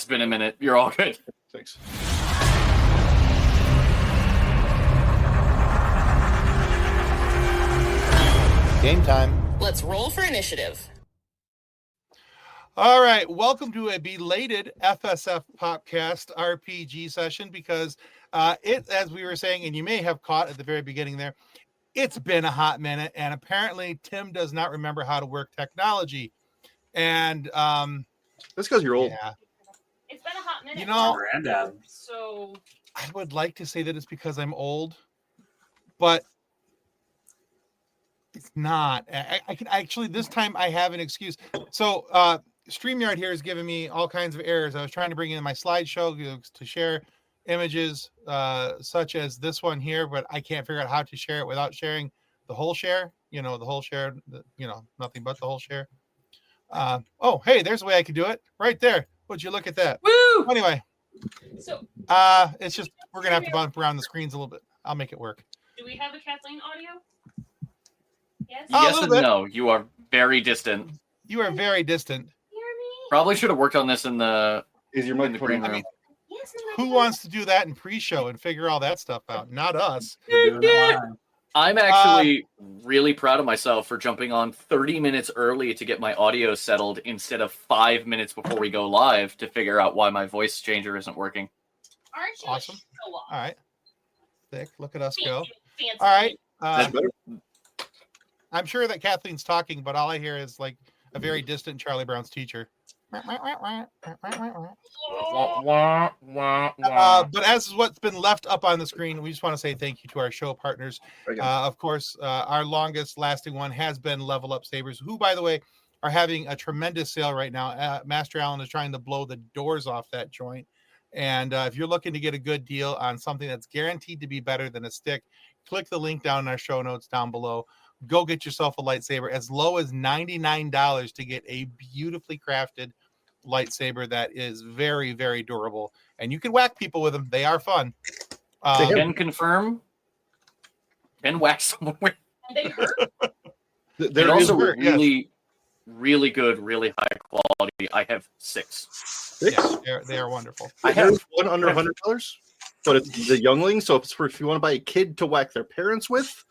been a minute. You're all good. Thanks. Game time. Let's roll for initiative. All right, welcome to a belated FSF PopCast RPG session because as we were saying, and you may have caught at the very beginning there, it's been a hot minute, and apparently Tim does not remember how to work technology. And that's because you're old. Yeah. It's been a hot minute. You know, Granddad. So I would like to say that it's because I'm old, but it's not. I can actually, this time I have an excuse. So StreamYard here is giving me all kinds of errors. I was trying to bring in my slideshow to share images such as this one here, but I can't figure out how to share it without sharing the whole share. The whole share, nothing but the whole share. Oh, hey, there's a way I could do it right there. Would you look at that? woo! Anyway, So it's just, we're going to have to bump around the screens a little bit. I'll make it work. do we have a Kathleen audio? Yes. Oh, a Yes little and bit. no. You are very distant. You are very distant. Hear me? Probably should have worked on this in the Is your green microphone? room. Yes. Who wants to do that in pre-show and figure all that stuff out? Not us. We're doing it live. I'm actually really proud of myself for jumping on 30 minutes early to get my audio settled instead of 5 minutes before we go live to figure out why my voice changer isn't working. Aren't you Awesome. a show off? All right. Thick. Look at us go. Fancy. All right. That's better. I'm sure that Kathleen's talking, but all I hear is like a very distant Charlie Brown's teacher. But as is what's been left up on the screen, we just want to say thank you to our show partners. Of course, our longest lasting one has been Level Up Sabers, who, by the way, are having a tremendous sale right now. Master Allen is trying to blow the doors off that joint. And if you're looking to get a good deal on something that's guaranteed to be better than a stick, click the link down in our show notes down below. Go get yourself a lightsaber as low as $99 to get a beautifully crafted lightsaber that is very, very durable. And you can whack people with them. They are fun. Can confirm. Can whack someone with. And they hurt. They're There is also hurt, yes. really, really good, really high quality. I have 6. Yeah, they are wonderful. I have There's one under $100, but it's the youngling. So it's for if you want to buy a kid to whack their parents with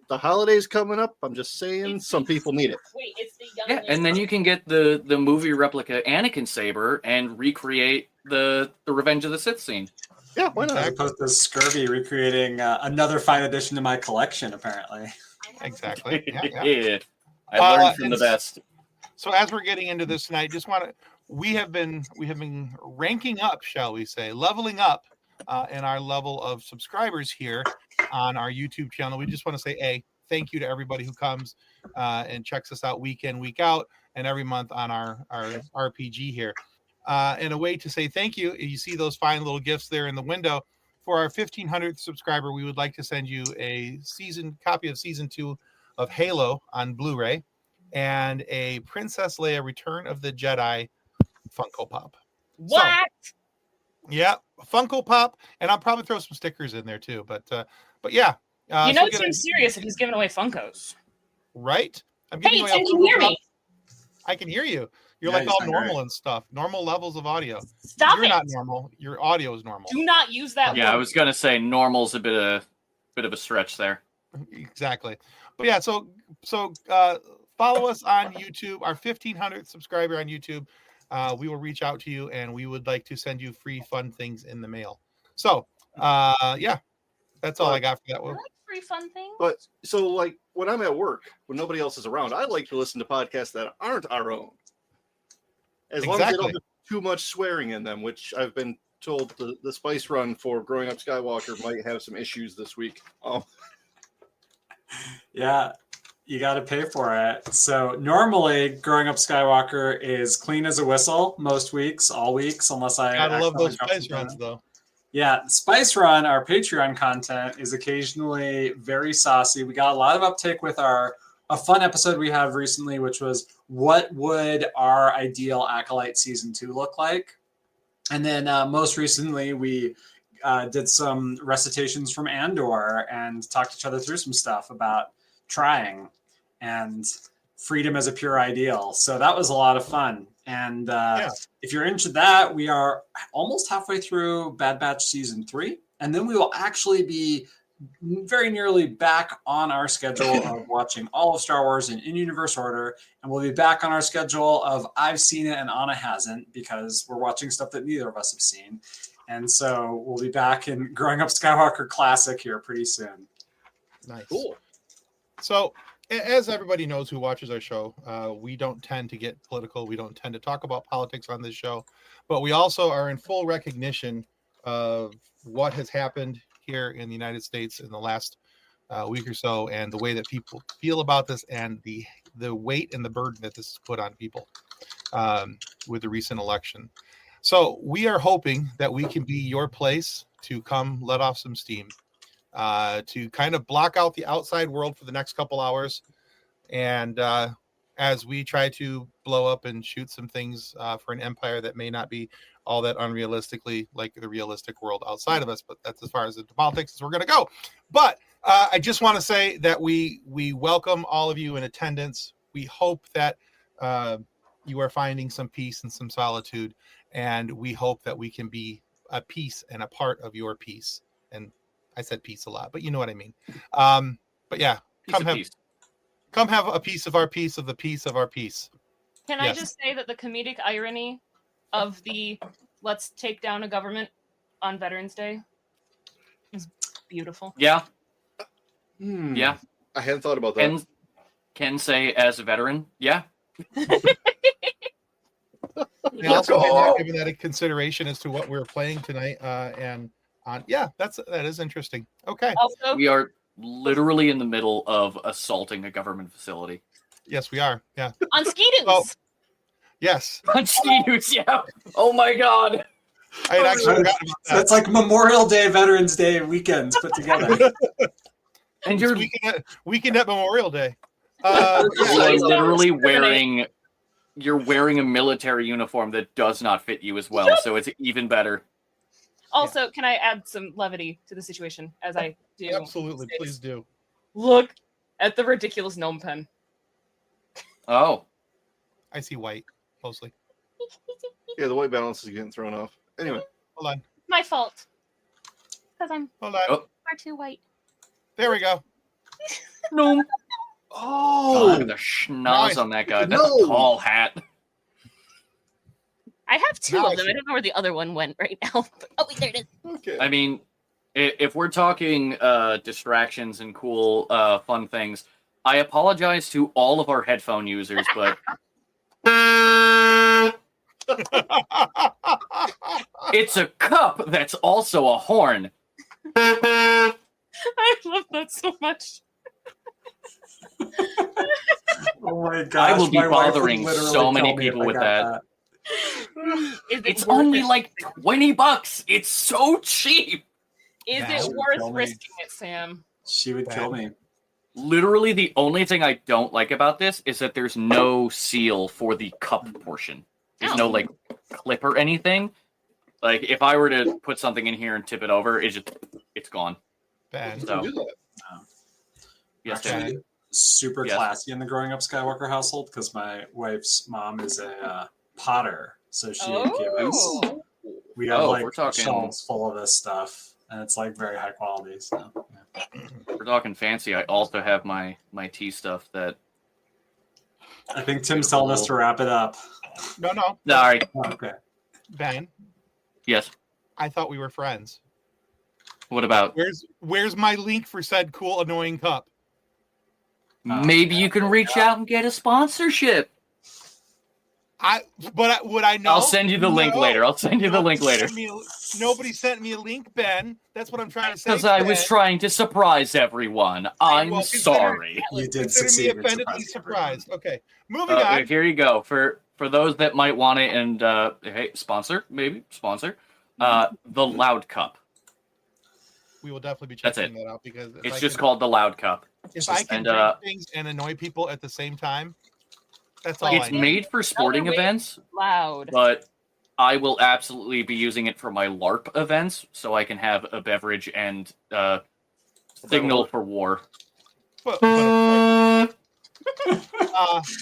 the holidays coming up. I'm just saying, some people need it. Wait, it's the young. Yeah, and then you can get the movie replica Anakin saber and recreate the Revenge of the Sith scene. Yeah, why not? As opposed to Scurvy recreating another fine addition to my collection, apparently. Exactly. Yeah. Yeah. I learned from the best. So as we're getting into this tonight, we have been ranking up, shall we say, leveling up in our level of subscribers here on our YouTube channel. We just want to say thank you to everybody who comes and checks us out week in, week out, and every month on our RPG here. And a way to say thank you, you see those fine little gifts there in the window. For our 1,500th subscriber, we would like to send you a copy of Season 2 of Halo on Blu-ray and a Princess Leia Return of the Jedi Funko Pop. What? Yeah, Funko Pop, and I'll probably throw some stickers in there too. But yeah, It seems serious if he's giving away Funkos. right? I'm Hey, away Tim, a can you hear Funko Pop. me? I can hear you. You're Yeah, like you all sound normal great. and stuff. Normal levels of audio. Stop You're it. not normal. Your audio is normal. Do not use that Yeah, I word. was gonna say normal's a bit of a stretch there. Exactly. But yeah, so follow us on YouTube. Our 1,500th subscriber on YouTube. We will reach out to you, and we would like to send you free fun things in the mail. So yeah, that's all I got for that I one. like free fun things. But so, like, when I'm at work, when nobody else is around, I like to listen to podcasts that aren't our own. As long as they don't have too much swearing in them, which I've been told the Spice Run for Growing Up Skywalker might have some issues this week. Yeah, you got to pay for it. So normally, Growing Up Skywalker is clean as a whistle most weeks, all weeks, unless I Gotta love those accidentally Spice drop Runs, something. though. Yeah, Spice Run, our Patreon content, is occasionally very saucy. We got a lot of uptake with a fun episode we have recently, which was what would our ideal Acolyte Season 2 look like? And then most recently, we did some recitations from Andor and talked each other through some stuff about trying. And freedom as a pure ideal. So that was a lot of fun. And if you're into that, we are almost halfway through Bad Batch Season 3. And then we will actually be very nearly back on our schedule of watching all of Star Wars in universe order. And we'll be back on our schedule of I've seen it and Anna hasn't, because we're watching stuff that neither of us have seen. And so we'll be back in Growing Up Skywalker Classic here pretty soon. Nice. Cool. So, as everybody knows who watches our show, we don't tend to get political. We don't tend to talk about politics on this show. But we also are in full recognition of what has happened here in the United States in the last week or so, and the way that people feel about this, and the weight and the burden that this has put on people with the recent election. So we are hoping that we can be your place to come let off some steam, to kind of block out the outside world for the next couple hours. And as we try to blow up and shoot some things for an empire that may not be all that unrealistically like the realistic world outside of us, but that's as far as the politics as we're going to go. But I just want to say that we welcome all of you in attendance. We hope that you are finding some peace and some solitude, and we hope that we can be a piece and a part of your peace. And I said peace a lot, but you know what I mean. But yeah, come have a piece of our piece of the piece of our piece. Can I just say that the comedic irony of the let's take down a government on Veterans Day is beautiful. Yeah. Yeah. I hadn't thought about that. Can say as a veteran, yeah. We also had not given that a consideration as to what we're playing tonight. And that is interesting. Okay. Also, We are literally in the middle of assaulting a government facility. Yes, we are. Yeah. on Ski-Doos. Oh. Yes. On Ski-Doos, yeah. Oh my god. I had actually forgotten about So that. it's like Memorial Day, Veterans Day weekends put together. And It's weekend at Memorial Day. you are Yeah. literally Discriminate. wearing a military uniform that does not fit you as well, so it's even better. Also, can I add some levity to the situation as I do? Absolutely, please do. Look at the ridiculous gnome pen. Oh. I see white mostly. Yeah, the white balance is getting thrown off. Anyway. Hold on. My fault. Because I'm Hold on. Oh. far too white. There we go. No. Oh, Look at the schnoz on that guy. That's No. a tall hat. I have two Now I of them. see. I don't know where the other one went right now. Oh, wait, there it is. okay. I mean, if we're talking distractions and cool, fun things, I apologize to all of our headphone users, but it's a cup that's also a horn. I love that so much. Oh my gosh. I will be my wife would bothering literally so many kill me if people I with got that. Is it It's worth only it? like $20. It's so cheap. Is Yeah, it she would worth kill me. risking it, Sam? She would kill me. Literally, the only thing I don't like about this is that there's no seal for the cup portion. There's no like clip or anything. Like if I were to put something in here and tip it over, it's gone. Ben. So Do that. yes, Actually, Dan. super Yes. classy in the Growing Up Skywalker household because my wife's mom is a potter, so she would give us. Oh. We have Oh, like we're talking- shelves full of this stuff, and it's like very high quality. So yeah. We're talking fancy. I also have my tea stuff that. I think Tim's telling us to wrap it up. No. All right. Okay. Ben, Yes. I thought we were friends. What about? Where's my link for said cool annoying cup? Maybe you can reach out and get a sponsorship. Would I know? I'll send you the link No. later. I'll send you the link later. Nobody sent me a link, Ben. That's what I'm trying to say. Because I Ben. was trying to surprise everyone. I'm Well, consider- sorry. You did Consider me succeed. in offendedly surprising surprised. Okay, moving on. Here you go. For those that might want it, and hey, sponsor, maybe sponsor. The Loud Cup. We will definitely be That's checking that out because It's just called the Loud Cup. if I can and, drink things and annoy people at the same time, that's all It's I need. made for sporting Other way- events, Loud. but I will absolutely be using it for my LARP events, so I can have a beverage and signal for war. But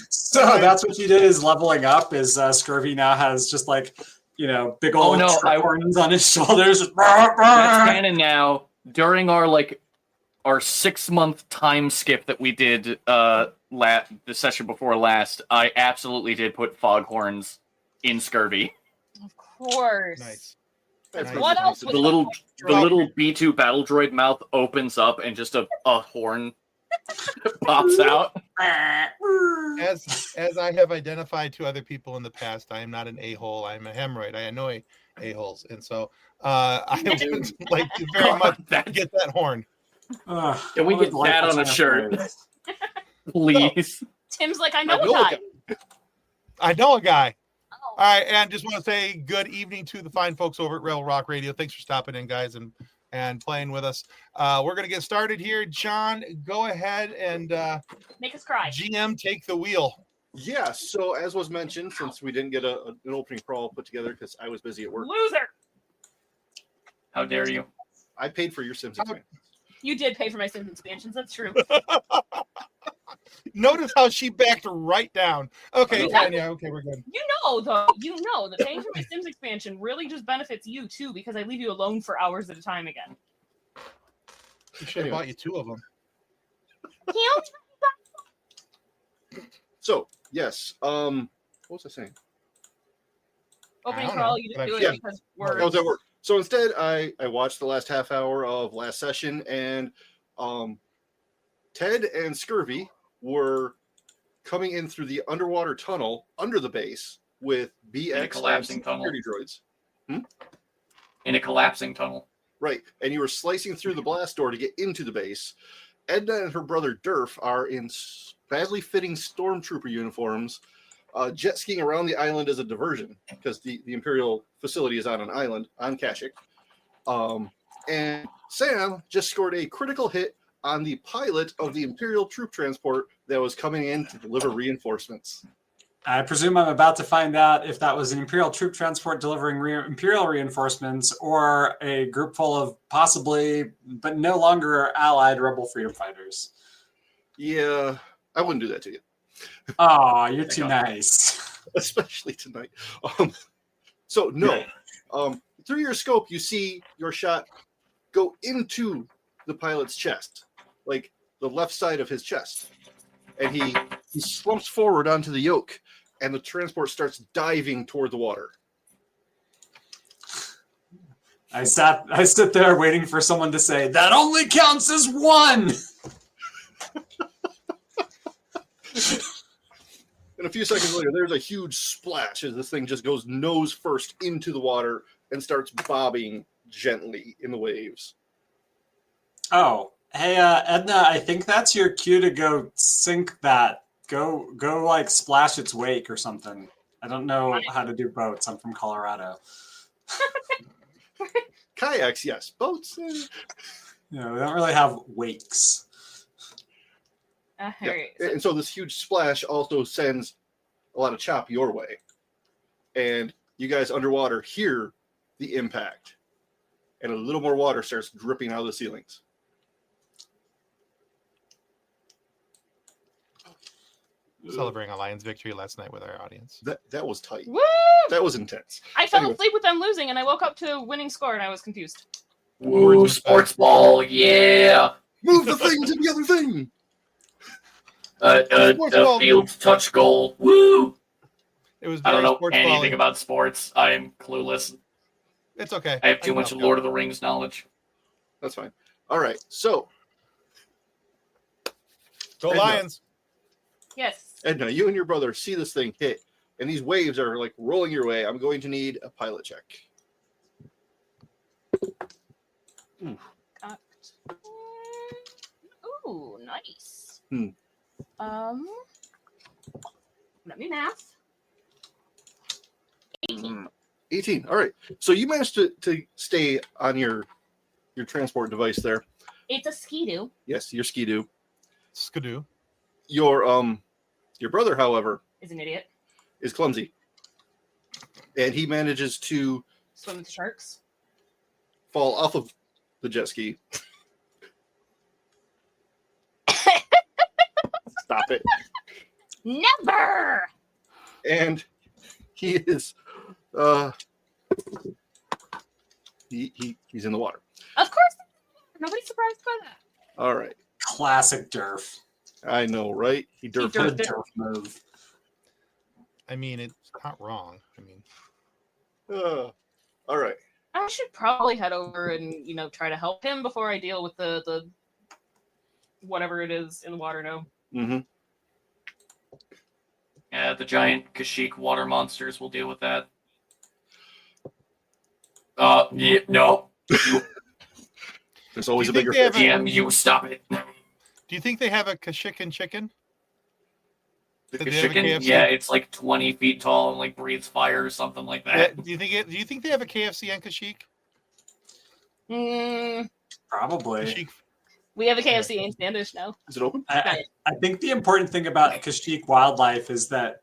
So that's what you did is leveling up. Is Scurvy now has just like big old horns on his shoulders. That's canon now. During our 6-month time skip that we did the session before last, I absolutely did put foghorns in Scurvy. Of course. Nice. What else? The little B2 battle droid mouth opens up and just a horn pops out. As I have identified to other people in the past, I am not an a-hole. I'm a hemorrhoid. I annoy a-holes, and so I would like to very much get that horn. Can we get that on a shirt, please? Tim's like, I know a guy. I know a guy. Oh. All right, and just want to say good evening to the fine folks over at Rail Rock Radio. Thanks for stopping in, guys, and playing with us. We're going to get started here. John, go ahead and make us cry. GM, take the wheel. Yeah, so as was mentioned, since we didn't get an opening crawl put together because I was busy at work. Loser! How dare you? I paid for your Sims expansion. You did pay for my Sims expansions, that's true. Notice how she backed right down. Okay, Tanya, okay, we're good. You know that paying for my Sims expansion really just benefits you too, because I leave you alone for hours at a time again. You should have bought you 2 of them. So, yes. What was I saying? Opening crawl, you didn't do it because we're... I was at work. So instead, I watched the last half hour of last session, and Ted and Scurvy were coming in through the underwater tunnel under the base with BX collapsing tunnel. security droids. In a collapsing tunnel. Right, and you were slicing through the blast door to get into the base. Edna and her brother Durf are in badly fitting stormtrooper uniforms, jet skiing around the island as a diversion because the Imperial facility is on an island on Kashyyyk. And Sam just scored a critical hit on the pilot of the Imperial troop transport that was coming in to deliver reinforcements. I presume I'm about to find out if that was an Imperial troop transport delivering Imperial reinforcements or a group full of possibly, but no longer allied rebel freedom fighters. Yeah, I wouldn't do that to you. Oh, you're too nice. Especially tonight. So, no. Through your scope, you see your shot go into the pilot's chest, like the left side of his chest. And he slumps forward onto the yoke, and the transport starts diving toward the water. I sit there waiting for someone to say, that only counts as 1! And a few seconds later, there's a huge splash as this thing just goes nose first into the water and starts bobbing gently in the waves. Oh, hey, Edna, I think that's your cue to go sink that. Go like splash its wake or something. I don't know how to do boats. I'm from Colorado. Kayaks, yes. Boats. We don't really have wakes. Yeah. And so this huge splash also sends a lot of chop your way. And you guys underwater hear the impact. And a little more water starts dripping out of the ceilings. Celebrating a Lions victory last night with our audience. That was tight. Woo! That was intense. I fell asleep with them losing, and I woke up to winning score, and I was confused. Woo, sports ball, yeah! Move the thing to the other thing! The field touch goal, woo! It was. I don't know anything about sports. I am clueless. It's okay. I have too much Lord of the Rings knowledge. That's fine. All right, so. Go Lions! Yes. Edna, you and your brother see this thing hit, and these waves are like rolling your way. I'm going to need a pilot check. Ooh, nice. Hmm. Let me math. 18. 18. All right. So you managed to stay on your transport device there. It's a skidoo. Yes, your skidoo. Skidoo. Your brother, however, Is an idiot. is clumsy. And he manages to Swim with sharks. fall off of the jet ski. Stop it. Never. And he is he's in the water. Of course. Nobody's surprised by that. All right. Classic Durf. I know, right? He He derped derped it. it. Durf move. I mean, it's not wrong. I mean, All right. I should probably head over and try to help him before I deal with the whatever it is in the water now. Mm-hmm. Yeah, the giant Kashyyyk water monsters will deal with that. Yeah, no. There's always a Do you bigger think they have fish. DM, you stop it. do you think they have a Kashyyyk chicken? The Did they have a Kashyyyk, KFC? yeah, it's like 20 feet tall and like breathes fire or something like that. Do you think they have a KFC on Kashyyyk? Probably. Kashyyyk. We have a KFC in Standish now. Is it open? I think the important thing about Kashyyyk wildlife is that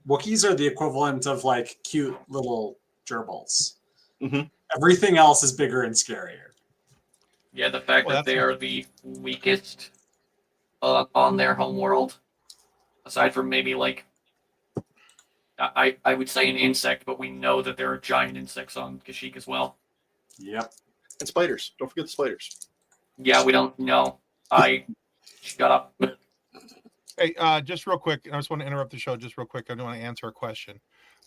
Wookiees are the equivalent of like cute little gerbils. Mhm. Everything else is bigger and scarier. Yeah, the fact Well, that they that's- are the weakest on their homeworld, aside from maybe like, I would say an insect, but we know that there are giant insects on Kashyyyk as well. Yep. And spiders. Don't forget the spiders. Yeah, we don't know. Shut up. Hey, just real quick, I just want to interrupt the show just real quick. I want to answer a question.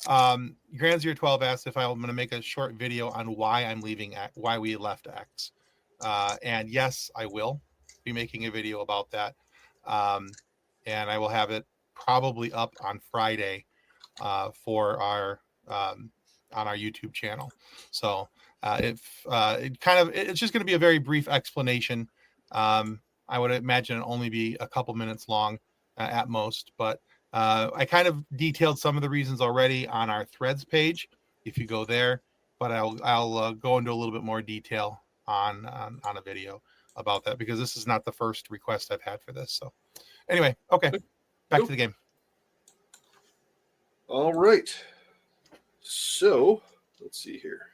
Grand012 asked if I'm going to make a short video on why I'm leaving, why we left X. And yes, I will be making a video about that. And I will have it probably up on Friday for our on our YouTube channel. So it's just going to be a very brief explanation. I would imagine it'll only be a couple minutes long at most, but I kind of detailed some of the reasons already on our threads page if you go there, but I'll go into a little bit more detail on a video about that, because this is not the first request I've had for this. So anyway, okay, back to the game. All right. So let's see here.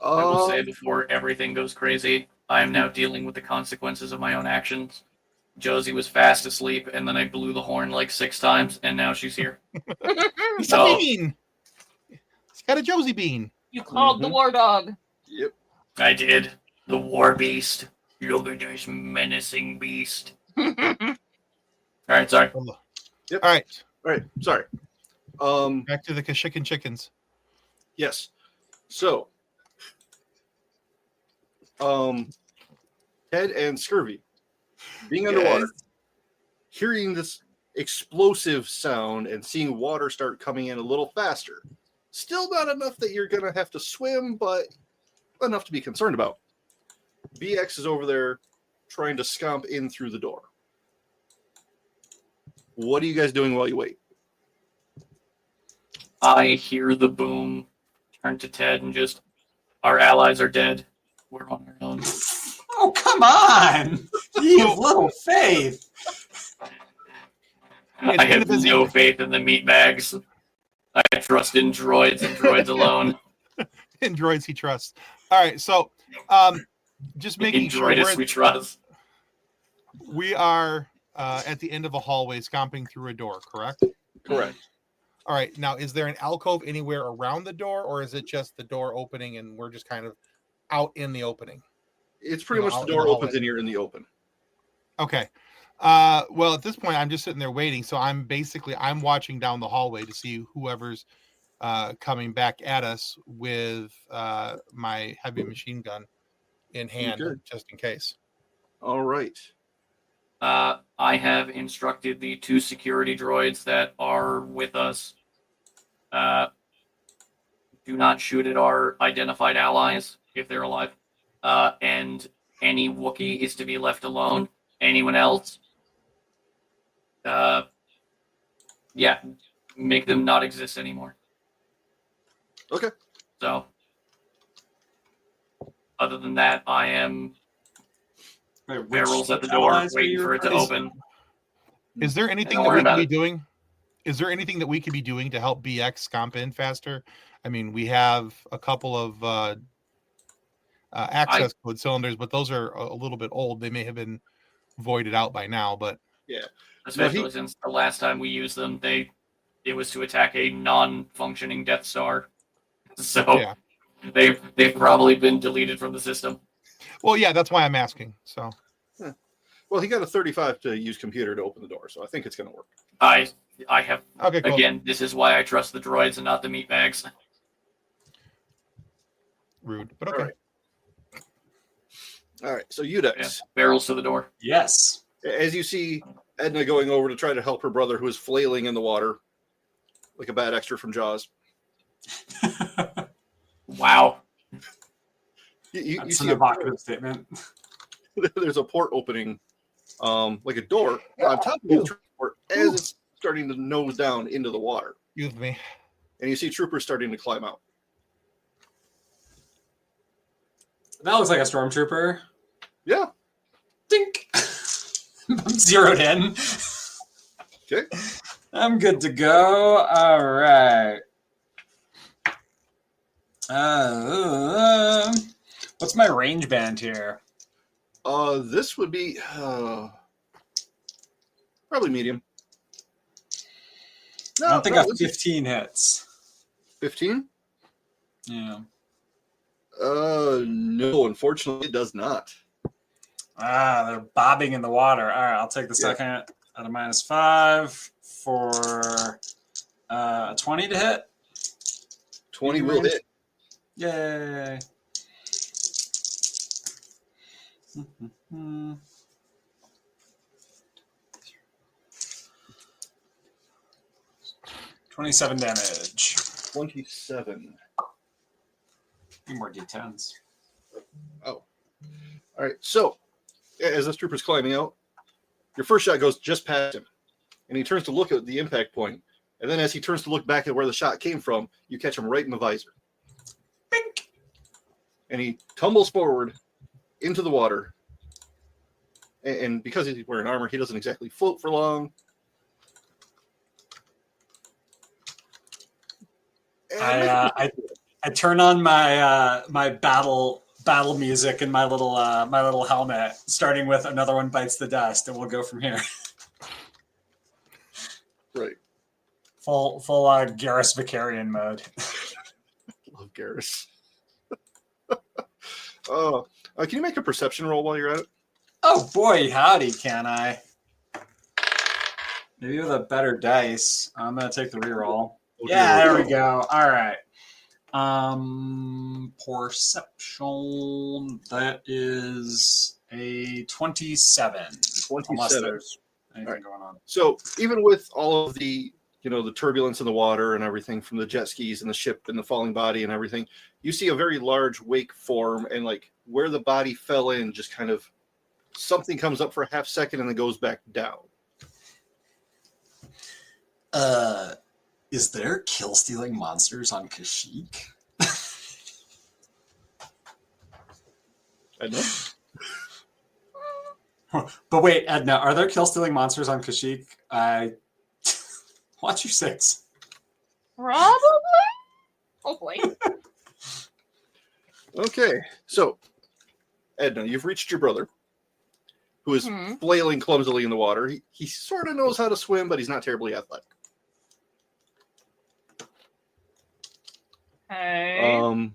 I will say before everything goes crazy, I am now dealing with the consequences of my own actions. Josie was fast asleep, and then I blew the horn like 6 times, and now she's here. He's So- a bean. He's got a Josie bean. You called the war dog. Yep. I did. The war beast. Look at this menacing beast. All right, sorry. Yep. All right, All right. Sorry. back to the Kashyyyk chickens. Yes. So, Ted and Scurvy being underwater, hearing this explosive sound and seeing water start coming in a little faster. Still not enough that you're going to have to swim, but enough to be concerned about. BX is over there trying to scomp in through the door. What are you guys doing while you wait? I hear the boom, turn to Ted, and just, our allies are dead. We're on our own. Oh, come on! You have little faith. I have no faith in the meat bags. I trust in droids and droids alone. In droids he trusts. All right, so just making In sure droids we trust. we are at the end of a hallway scomping through a door, correct? Correct. All right, now is there an alcove anywhere around the door, or is it just the door opening and we're just kind of out in the opening? It's pretty You know, much out the in door the opens hallway. and you're in the open. Okay. Well, at this point, I'm just sitting there waiting. So I'm watching down the hallway to see whoever's coming back at us with my heavy machine gun in hand, Okay. just in case. All right. I have instructed the 2 security droids that are with us. Do not shoot at our identified allies if they're alive. And any Wookiee is to be left alone. Anyone else, make them not exist anymore. Okay. So, other than that, I am Wait, barrels which at the door, allies are waiting you for it to replacing? open. Is there anything Don't that worry we can about be it. doing? Is there anything that we could be doing to help BX scomp in faster? I mean, we have a couple of access code cylinders, but those are a little bit old. They may have been voided out by now. But especially since the last time we used them, it was to attack a non-functioning Death Star. So they've probably been deleted from the system. Well, yeah, that's why I'm asking. So, well, he got a 35 to use computer to open the door, so I think it's going to work. I have okay, cool. again. This is why I trust the droids and not the meatbags. Rude, but okay. All right. So Udex, barrels to the door. Yes. As you see Edna going over to try to help her brother, who is flailing in the water like a bad extra from Jaws. Wow. You That's see an evocative statement. There's a port opening, like a door on top of the transport as it's starting to nose down into the water. Excuse me. And you see troopers starting to climb out. That looks like a stormtrooper. Yeah. Dink. I'm zeroed in. Okay. I'm good to go. All right. What's my range band here? This would be probably medium. No, I don't think I have 15 hits. 15? Yeah. No, unfortunately, it does not. They're bobbing in the water. All right, I'll take the second out of -5 for 20 to hit. 20 will hit. Yay. 27 damage. 27. Need more d10s. Oh. All right. So, as this trooper's climbing out, your first shot goes just past him. And he turns to look at the impact point. And then as he turns to look back at where the shot came from, you catch him right in the visor. Bink. And he tumbles forward into the water. And because he's wearing armor, he doesn't exactly float for long. I turn on my my battle music and my little helmet, starting with Another One Bites the Dust, and we'll go from here. Right. Full Garrus Vicarian mode. Love Garrus. Can you make a perception roll while you're at it? Oh boy, howdy, can I? Maybe with a better dice. I'm gonna take the reroll. There we go. All right. Perception. That is a 27. 27. Unless there's anything going on. So even with all of the, the turbulence in the water and everything from the jet skis and the ship and the falling body and everything, you see a very large wake form, and like where the body fell in, just kind of something comes up for a half second and then goes back down. Is there kill-stealing monsters on Kashyyyk? I know. But wait, Edna, are there kill-stealing monsters on Kashyyyk? Watch your six. Probably. Oh boy. Okay, so Edna, you've reached your brother, who is flailing clumsily in the water. He sort of knows how to swim, but he's not terribly athletic. Hey.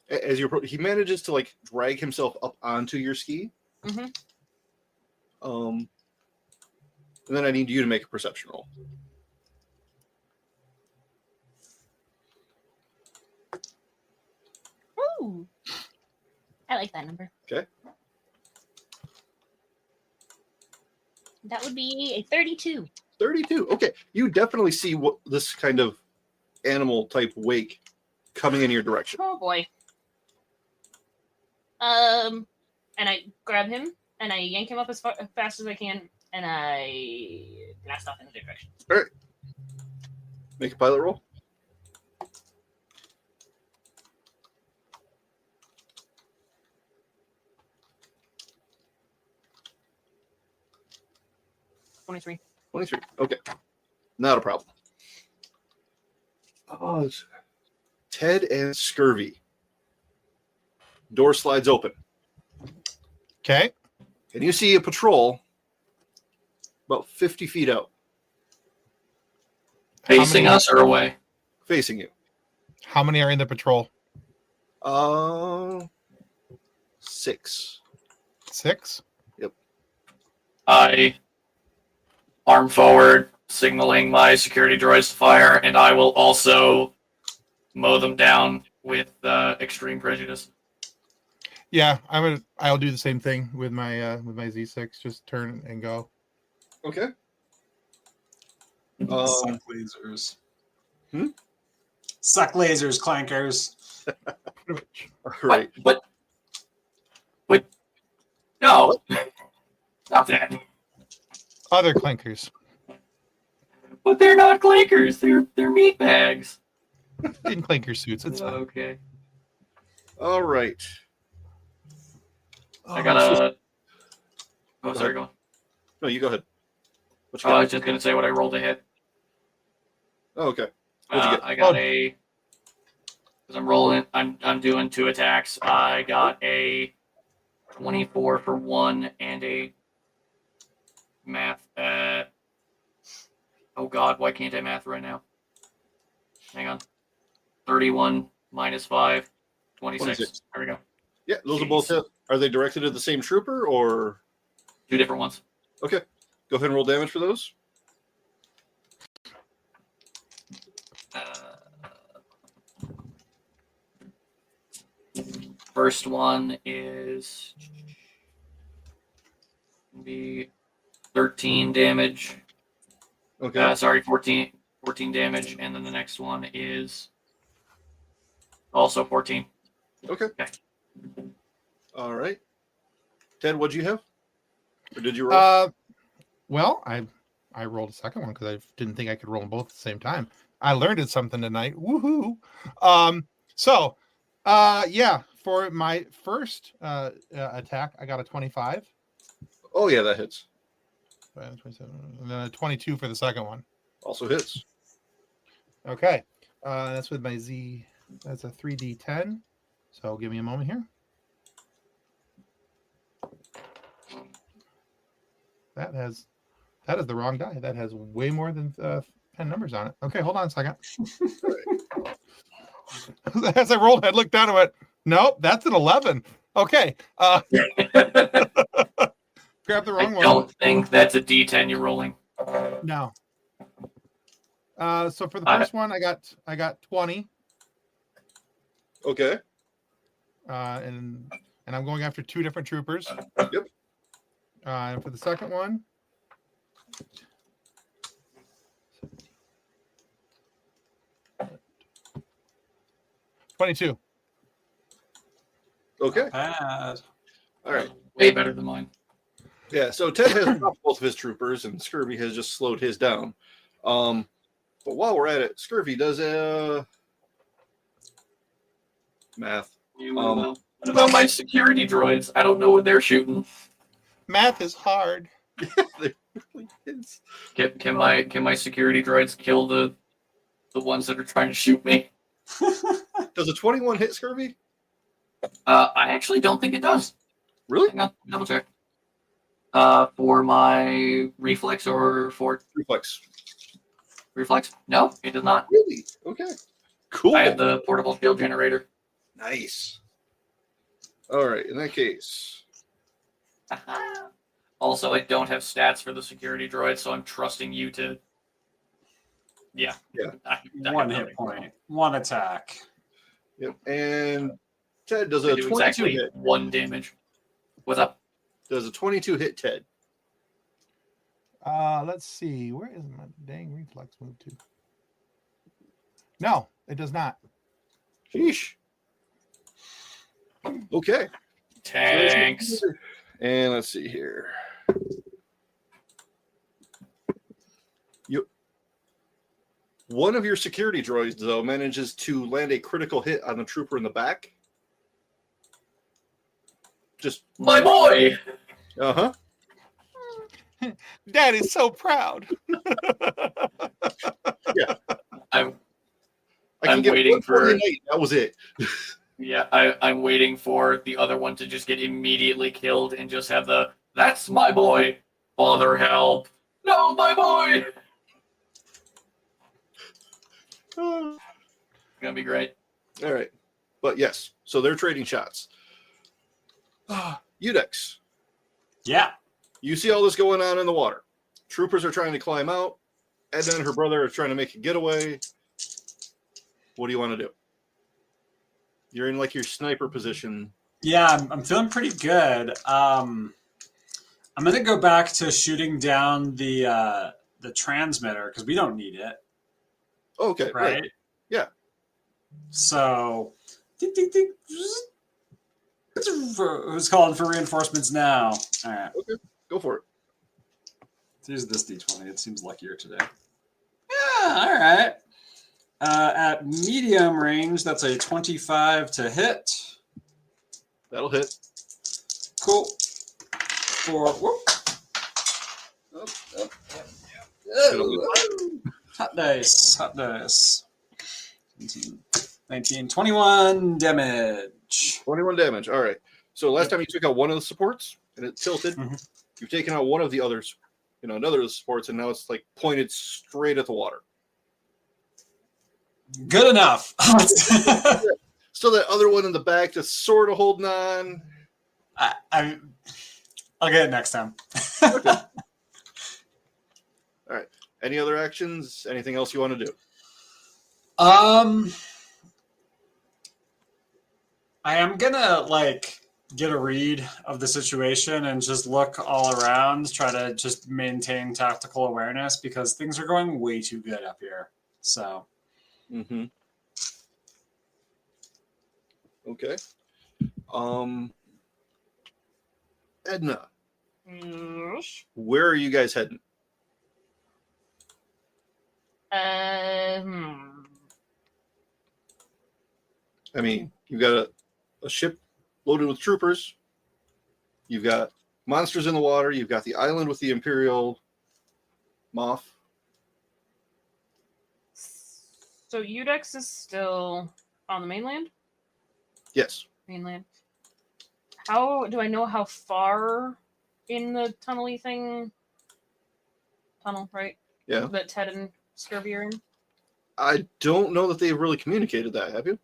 As he manages to like drag himself up onto your ski. Mm-hmm. And then I need you to make a perception roll. Ooh. I like that number. Okay. That would be a 32. 32. Okay. You definitely see what this kind of animal type wake coming in your direction. Oh boy. And I grab him and I yank him up as fast as I can, and I blast off in the direction. All right. Make a pilot roll. $23. 23. Okay. Not a problem. Oh, Ted and Scurvy. Door slides open. Okay. And you see a patrol about 50 feet out, Facing us or away? facing you. How many are in the patrol? 6. 6? I arm forward, signaling my security droids to fire, and I will also mow them down with extreme prejudice. Yeah, I'll do the same thing with my Z6. Just turn and go. Okay. Suck lasers. Hmm? Suck lasers, clankers. Right. What? No. Stop that. Other clankers. But they're not clankers. They're meat bags. In clanker suits. It's fine. Okay. All right. I gotta. Oh, sorry, go on. No, you go ahead. What you I got? was just gonna say what I rolled to hit. Oh, okay. What'd you get? I got a. Because I'm rolling. I'm doing 2 attacks. I got a 24 for 1 and a math. Oh God, why can't I math right now? Hang on. 31 minus 5, 26. There we go. Yeah, those are both hit. Are they directed at the same trooper or 2 different ones. Okay. Go ahead and roll damage for those. First one is be 13 damage. Okay. Sorry, 14 damage, and then the next one is also 14. Okay. All right. Ted, what'd you have? Or did you roll? Well, I rolled a second one because I didn't think I could roll them both at the same time. I learned something tonight. Woohoo! Yeah, for my first attack, I got a 25. Oh yeah, that hits. 27, and then a 22 for the second one. Also hits. Okay, that's with my Z. That's a 3d10. So give me a moment here. That is the wrong die. That has way more than 10 numbers on it. Okay, hold on a second. As I rolled, I looked down and went, nope, that's an 11. Okay. Grab the wrong one. I don't think that's a D10 you're rolling. No. So for the first one, I got 20. Okay. And I'm going after 2 different troopers. Yep. And for the second one, $22. Okay. Bad. All right. Way better than mine. Yeah. So Ted has dropped both of his troopers, and Scurvy has just slowed his down. But while we're at it, Scurvy does math. What about my security droids? I don't know what they're shooting. Math is hard. They really is. Can my security droids kill the ones that are trying to shoot me? Does a 21 hit Scurvy? I actually don't think it does. Really? Hang on, double check. For my reflex or for reflex? No, it does not. Really? Okay. Cool. I have the portable shield generator. Nice. All right. In that case, Also, I don't have stats for the security droid, so I'm trusting you to. Yeah. Yeah. I 1 have hit point. 1 attack. yep. And Ted does I a do 22 exactly hit. 1 damage. What's up? Does a 22 hit Ted? Let's see. Where is my dang reflex move to? No, it does not. Sheesh. Okay. Tanks. And let's see here. One of your security droids, though, manages to land a critical hit on the trooper in the back. Just My boy! uh-huh. Daddy's so proud. Yeah. I'm I can get waiting one for for- the night. That was it. Yeah, I'm waiting for the other one to just get immediately killed and just have the, that's my boy, father help, no, my boy. It's gonna be great. All right. But yes, so they're trading shots. Udex, Yeah. you see all this going on in the water. Troopers are trying to climb out. Edna and her brother are trying to make a getaway. What do you want to do? You're in like your sniper position. Yeah, I'm feeling pretty good. I'm gonna go back to shooting down the transmitter because we don't need it, Okay, right? Yeah. So, ding, ding, ding. Who's calling for reinforcements now? All right, Okay, go for it. let's use this D20. It seems luckier today. Yeah, all right. At medium range, that's a 25 to hit. That'll hit. Cool. Whoop. Hot dice. 19, 21 damage. 21 damage. All right. So last time you took out one of the supports and it tilted. Mhm. You've taken out one of the others, another of the supports, and now it's like pointed straight at the water. Good enough. Still that other one in the back just sort of holding on. I'll get it next time. Okay. All right. Any other actions? Anything else you want to do? I am gonna get a read of the situation and just look all around, try to just maintain tactical awareness because things are going way too good up here. So. Mm-hmm. Okay. Edna, where are you guys heading? I mean, you've got a ship loaded with troopers. You've got monsters in the water. You've got the island with the Imperial Moth. So Udex is still on the mainland? Yes. Mainland. How do I know how far in the tunnel-y thing? Tunnel, right? Yeah. That Ted and Scurvy are in? I don't know that they've really communicated that, have you?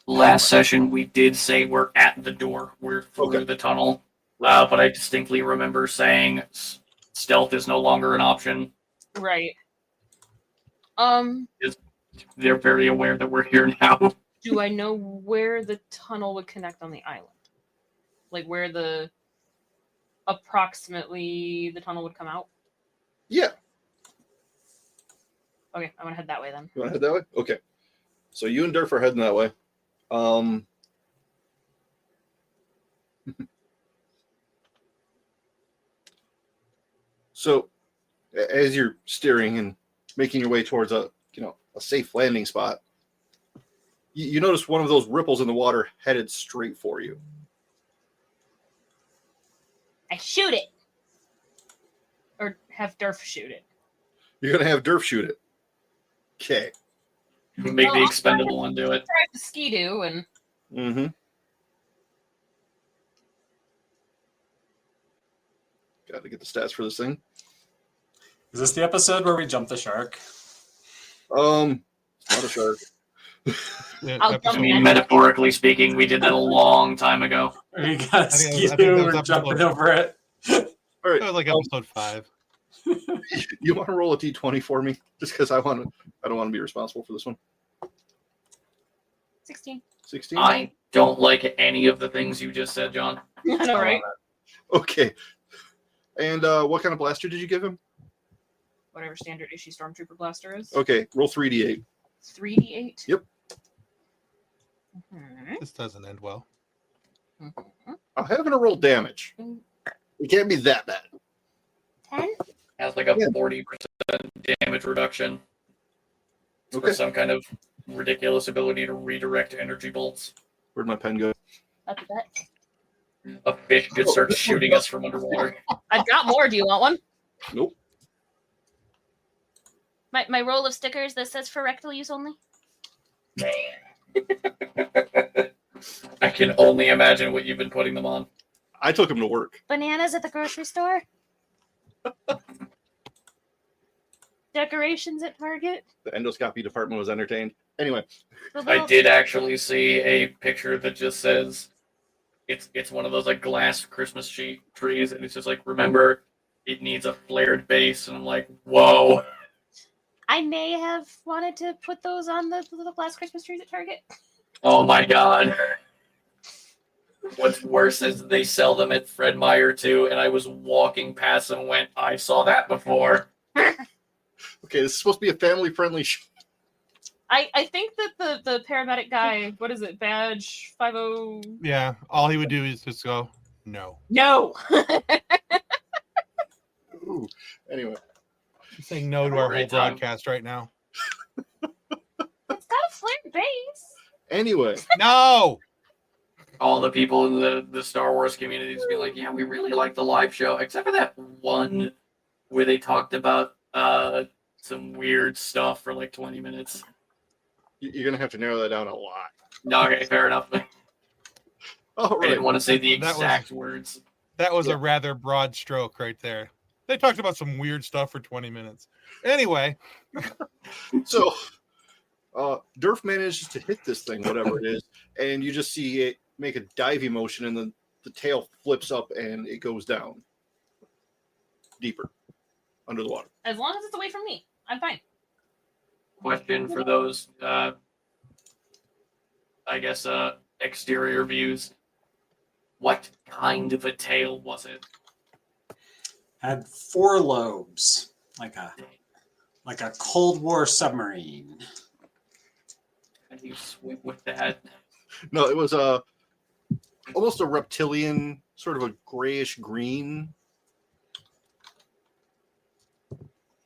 Last session, we did say we're at the door. We're through the tunnel. But I distinctly remember saying stealth is no longer an option. Right. They're very aware that we're here now. Do I know where the tunnel would connect on the island? Like where approximately the tunnel would come out? Yeah. Okay, I'm gonna head that way then. You want to head that way? Okay. So you and Durf are heading that way. So as you're steering and making your way towards a safe landing spot, you notice one of those ripples in the water headed straight for you. I shoot it. Or have Durf shoot it. You're going to have Durf shoot it. Okay. Make the expendable one do it. Try the Ski-Doo and... Mm-hmm. Got to get the stats for this thing. Is this the episode where we jump the shark? It's not a shark. I mean, metaphorically speaking, we did that a long time ago. We got a think Ski-Doo, that was we're jumping episode- over it. All right. That was like episode 5. You want to roll a d20 for me? Just because I don't want to be responsible for this one. 16. 16? I don't like any of the things you just said, John. I know, right? Okay. And what kind of blaster did you give him? Whatever standard issue Stormtrooper blaster is. Okay, roll 3d8. 3d8? Yep. Mhm. This doesn't end well. I'm having to roll damage. It can't be that bad. 10? Has like a 40% damage reduction. Okay. For some kind of ridiculous ability to redirect energy bolts. Where'd my pen go? That's a bet. A fish could start shooting us from underwater. I've got more. Do you want one? Nope. My roll of stickers that says for rectal use only? I can only imagine what you've been putting them on. I took him to work. Bananas at the grocery store. Decorations at Target. The endoscopy department was entertained. Anyway, I did actually see a picture that just says it's one of those like glass Christmas trees, and it's just like, remember, it needs a flared base, and I'm like, whoa. I may have wanted to put those on the little glass Christmas trees at Target. Oh my god. What's worse is they sell them at Fred Meyer too, and I was walking past and went, I saw that before. okay, this is supposed to be a family-friendly show. I think that the paramedic guy, what is it, badge 50? Yeah, all he would do is just go, no. No. Ooh. Anyway, He's saying no to our whole Great time. broadcast right now. It's got a flared base. anyway, No. All the people in the Star Wars community just be like, yeah, we really like the live show, except for that one where they talked about some weird stuff for like 20 minutes. you're gonna have to narrow that down a lot. Okay, fair enough. All I right. didn't want to say the That was- exact words. That was Yeah. a rather broad stroke right there. They talked about some weird stuff for 20 minutes. Anyway, So, Durf manages to hit this thing, whatever it is, and you just see it make a diving motion, and then the tail flips up and it goes down deeper under the water. As long as it's away from me, I'm fine. Question for those, I guess, exterior views. What kind of a tail was it? Had 4 lobes, like a Cold War submarine. How do you swim with that? No, it was almost a reptilian, sort of a grayish green.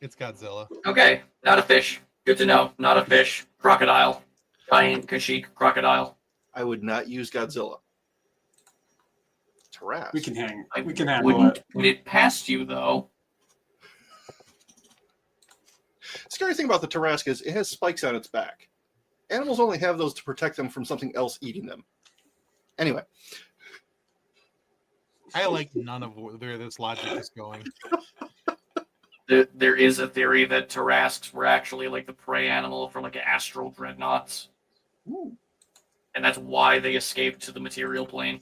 it's Godzilla. Okay, not a fish. Good to know. Not a fish. Crocodile. Giant Kashyyyk crocodile. I would not use Godzilla. Tarrasque. We can hang. I We can handle wouldn't it. put it past you, though. Scary thing about the Tarrasque is it has spikes on its back. Animals only have those to protect them from something else eating them. Anyway, I like none of where this logic is going. There is a theory that Tarrasques were actually like the prey animal from like astral dreadnoughts. Ooh. And that's why they escaped to the material plane.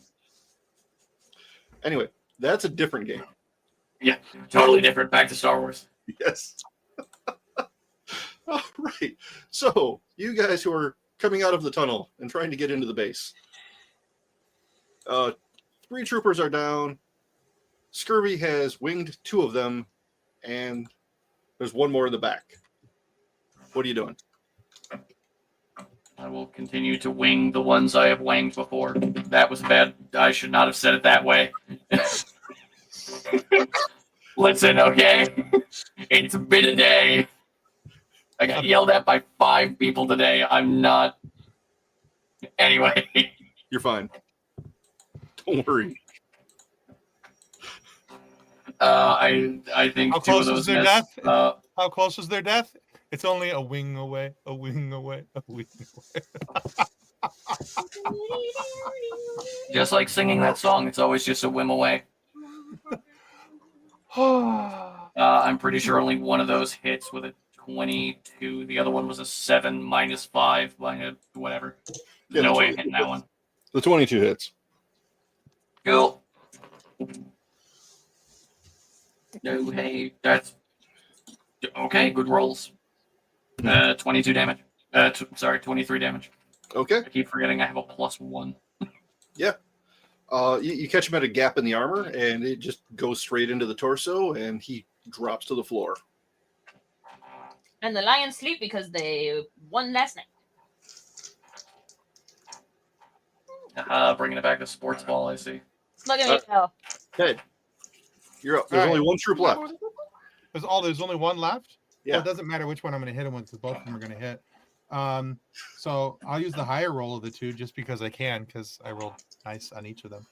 Anyway, that's a different game. Yeah, totally different. Back to Star Wars. Yes. All right. So, you guys who are coming out of the tunnel and trying to get into the base. 3 troopers are down. Scurvy has winged 2 of them, and there's 1 more in the back. What are you doing? I will continue to wing the ones I have winged before. That was bad. I should not have said it that way. Listen, okay? It's been a day. I got yelled at by 5 people today. I'm not. Anyway. You're fine. Don't worry. I think How 2 of close is those their missed. death? How close is their death? It's only a wing away, a wing away, a wing away. Just like singing that song, it's always just a whim away. I'm pretty sure only one of those hits with a 22. The other one was a 7 minus 5, whatever. Yeah, No the way I'm 22 hitting that one. The 22 hits. Cool. No, hey, that's okay. Good rolls. 22 damage. 23 damage. Okay. I keep forgetting I have a +1. You catch him at a gap in the armor, and it just goes straight into the torso, and he drops to the floor. And the lions sleep because they won last night. Bringing it back to sports ball, I see. Look at me go. Ted, you're up. There's All right. only 1 troop left. There's only 1 left? Yeah. Well, it doesn't matter which one I'm going to hit him with because both of them are going to hit. So I'll use the higher roll of the 2 just because I can, because I rolled nice on each of them.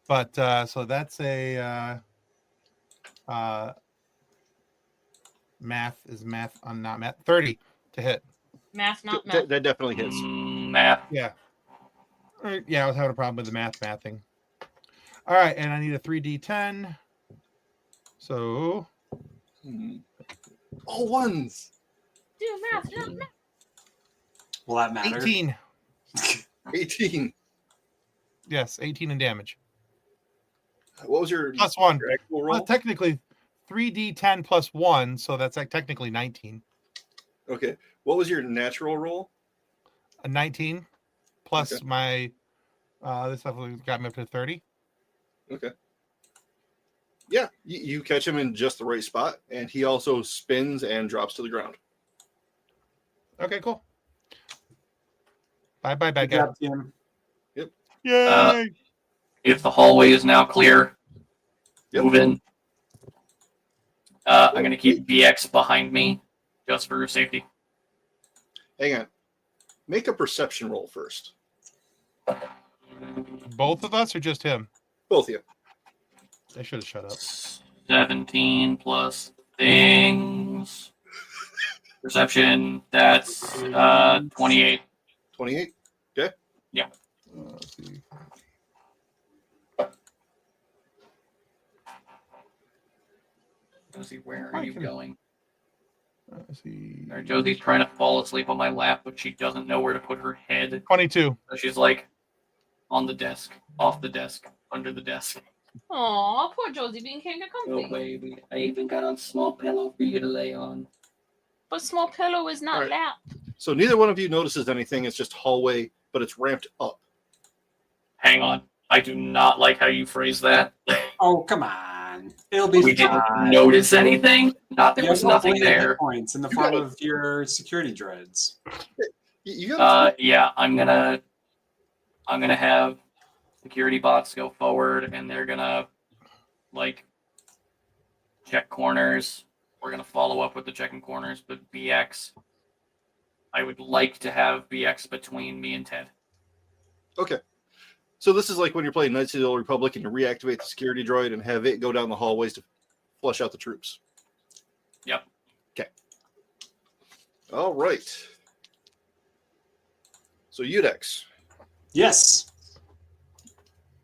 So that's a math on not math 30 to hit. Math, not math. That definitely hits. Math. Yeah. All right, yeah, I was having a problem with the mathing. All right, and I need a 3d10. So. All ones. Do math, not math. Will that matter? 18. 18. Yes, 18 in damage. What was your Plus 1. your actual roll? Well, technically, 3d10 plus 1, so that's like technically 19. Okay. What was your natural roll? A 19 plus Okay. my this stuff got me up to 30. Okay. Yeah, you catch him in just the right spot, and he also spins and drops to the ground. Okay, cool. Bye, bad Good guy. job, team. Yay! If the hallway is now clear, Yep. move in. I'm going to keep BX behind me just for safety. Hang on. Make a perception roll first. Both of us or just him? Both of you. They should have shut up. 17 plus things. Perception, that's 28. 28. Okay. Let's see. Josie, where are you going? Let's see. All right, Josie's trying to fall asleep on my lap, but she doesn't know where to put her head. 22. So she's like on the desk, off the desk, under the desk. Aw, poor Josie being can't get comfy. Oh, baby. I even got a small pillow for you to lay on. But small pillow is not All right. lap. So neither one of you notices anything. It's just hallway, but it's ramped up. Hang on. I do not like how you phrase that. Oh, come on. It'll be We didn't fine. notice anything. There You was have nothing related there. points in the You form got it. of your security droids. You got Yeah, I'm gonna have security bots go forward, and they're gonna like check corners. We're gonna follow up with the checking corners, but BX. I would like to have BX between me and Ted. Okay. So this is like when you're playing Knights of the Old Republic and you reactivate the security droid and have it go down the hallways to flush out the troops. Yep. Okay. All right. So Udex, Yes.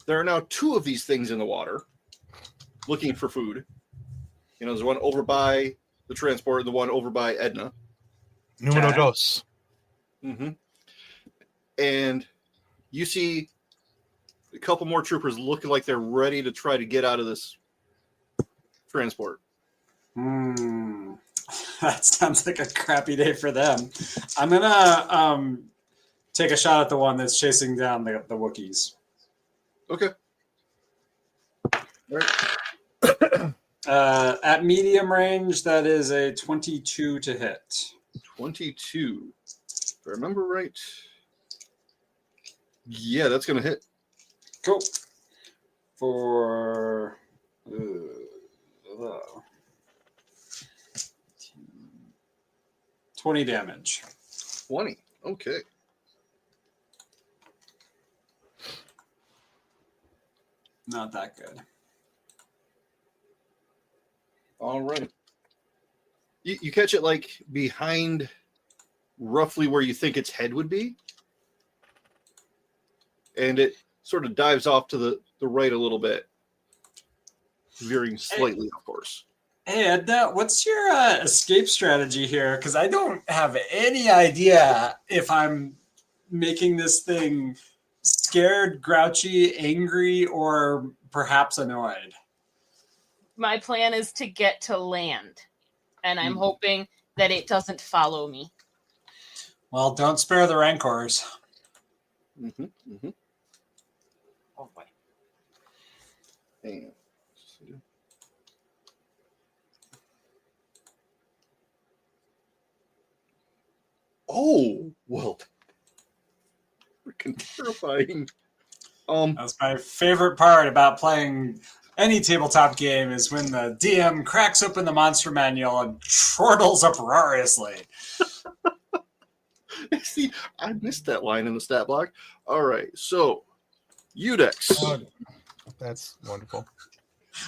there are now 2 of these things in the water looking for food. You know, there's one over by the transport and the one over by Edna. Numero dos. Mm-hmm. And you see a couple more troopers looking like they're ready to try to get out of this transport. That sounds like a crappy day for them. I'm gonna take a shot at the one that's chasing down the Wookiees. Okay. All right. At medium range, that is a 22 to hit. 22. If I remember right. Yeah, that's going to hit. Cool. For 20 damage. 20. Okay. Not that good. All right. You catch it like behind roughly where you think its head would be. And it sort of dives off to the right a little bit. Veering slightly, of course. Hey, Edna, what's your escape strategy here? Because I don't have any idea if I'm making this thing scared, grouchy, angry, or perhaps annoyed. My plan is to get to land, and I'm hoping that it doesn't follow me. Well, don't spare the rancors. Mm-hmm. Mm-hmm. Oh boy. And oh, well, freaking terrifying. That's my favorite part about playing any tabletop game is when the DM cracks open the monster manual and chortles uproariously. See, I missed that line in the stat block. All right, so Udex. Oh, that's wonderful.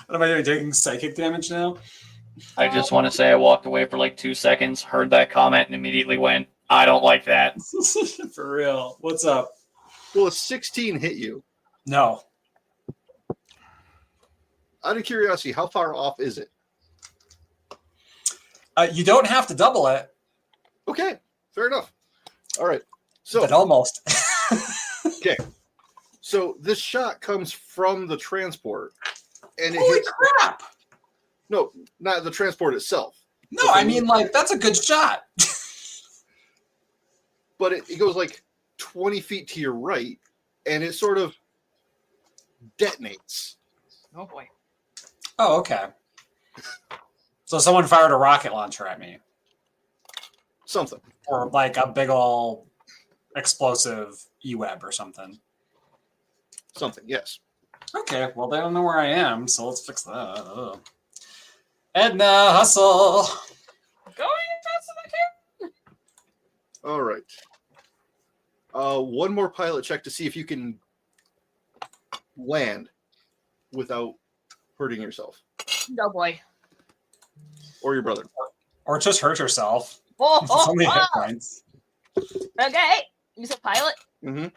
What am I doing? Taking psychic damage now? I just want to say I walked away for like 2 seconds, heard that comment, and immediately went, I don't like that. For real. What's up? Will a 16 hit you? No. Out of curiosity, how far off is it? You don't have to double it, Okay, fair enough. All right. So but almost. okay. So this shot comes from the transport, and it Holy hits. crap! No, not the transport itself. No, I mean, like, that's a good shot. But it goes like 20 feet to your right, and it sort of detonates. Oh boy. Oh, okay. So someone fired a rocket launcher at me. Something. Or like a big ol' explosive E-web or something. Something, yes. Okay, well, they don't know where I am, so let's fix that. Ugh. Edna, hustle! Going as fast as I can. All right. One more pilot check to see if you can land without hurting yourself Oh boy. or your brother. Or just hurt yourself. Oh, So many hit points. Okay. You said pilot? Mm-hmm.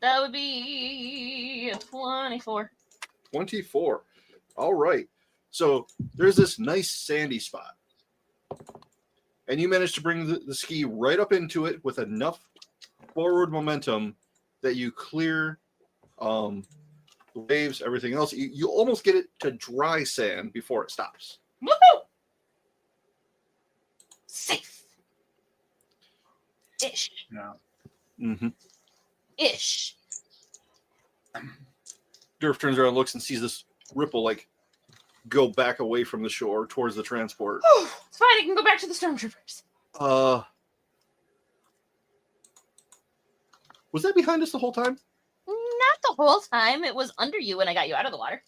That would be a 24. 24. All right. So there's this nice sandy spot. And you manage to bring the ski right up into it with enough forward momentum that you clear the waves, everything else. You almost get it to dry sand before it stops. Woohoo! Safe. Ish. Yeah. Mm-hmm. Ish. Durf turns around, looks, and sees this ripple like go back away from the shore towards the transport. It's fine. I can go back to the stormtroopers. Was that behind us the whole time? Not the whole time. It was under you when I got you out of the water.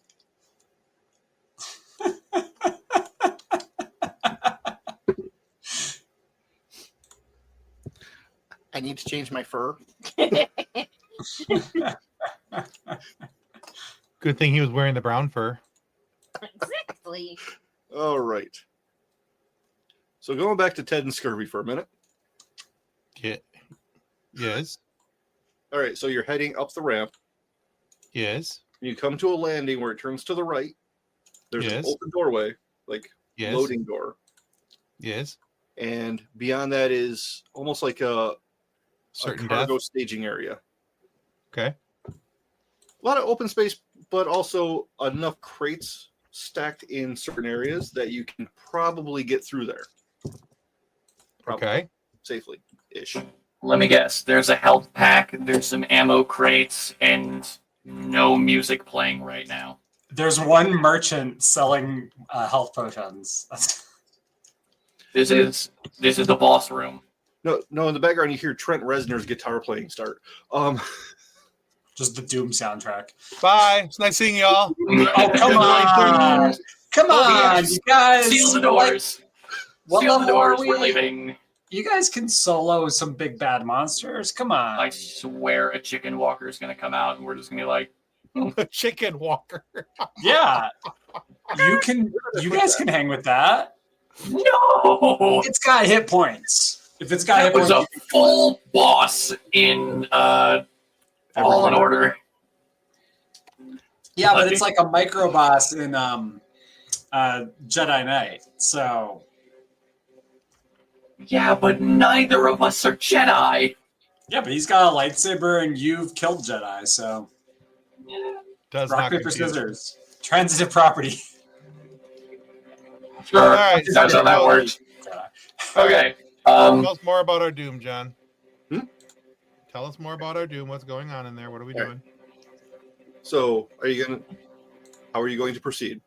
I need to change my fur. Good thing he was wearing the brown fur. Exactly. All right. So going back to Ted and Scurvy for a minute. Yeah. Yes. All right, so you're heading up the ramp. Yes. You come to a landing where it turns to the right. There's an Yes. open doorway, like Yes. loading door. Yes. And beyond that is almost like a Certain cargo death. staging area. Okay. A lot of open space, but also enough crates stacked in certain areas that you can probably get through there. Probably Okay. safely-ish. Let me guess. There's a health pack, there's some ammo crates, and no music playing right now. There's one merchant selling health potions. This is the boss room. No, in the background you hear Trent Reznor's guitar playing start. Just the Doom soundtrack. Bye. It's nice seeing y'all. Oh, come on. Come on, you guys. Seal the doors. What Seal the level are doors. We're we? leaving. You guys can solo some big bad monsters. Come on. I swear a chicken walker is going to come out and we're just going to be like, Chicken Walker. Yeah. You guys can hang with that. no! It's got hit points. If it's got That hit was points, a full boss in Fallen Order. yeah, but it's like a micro boss in Jedi Knight. So Yeah, but neither of us are Jedi. yeah, but he's got a lightsaber and you've killed Jedi, so Does rock, not paper, confuse. scissors. Transitive property. Sure, All right, that's how that so- works. Okay. Tell us more about our Doom, John. Hmm? Tell us more about our Doom. What's going on in there? What are we All doing? So how are you going to proceed?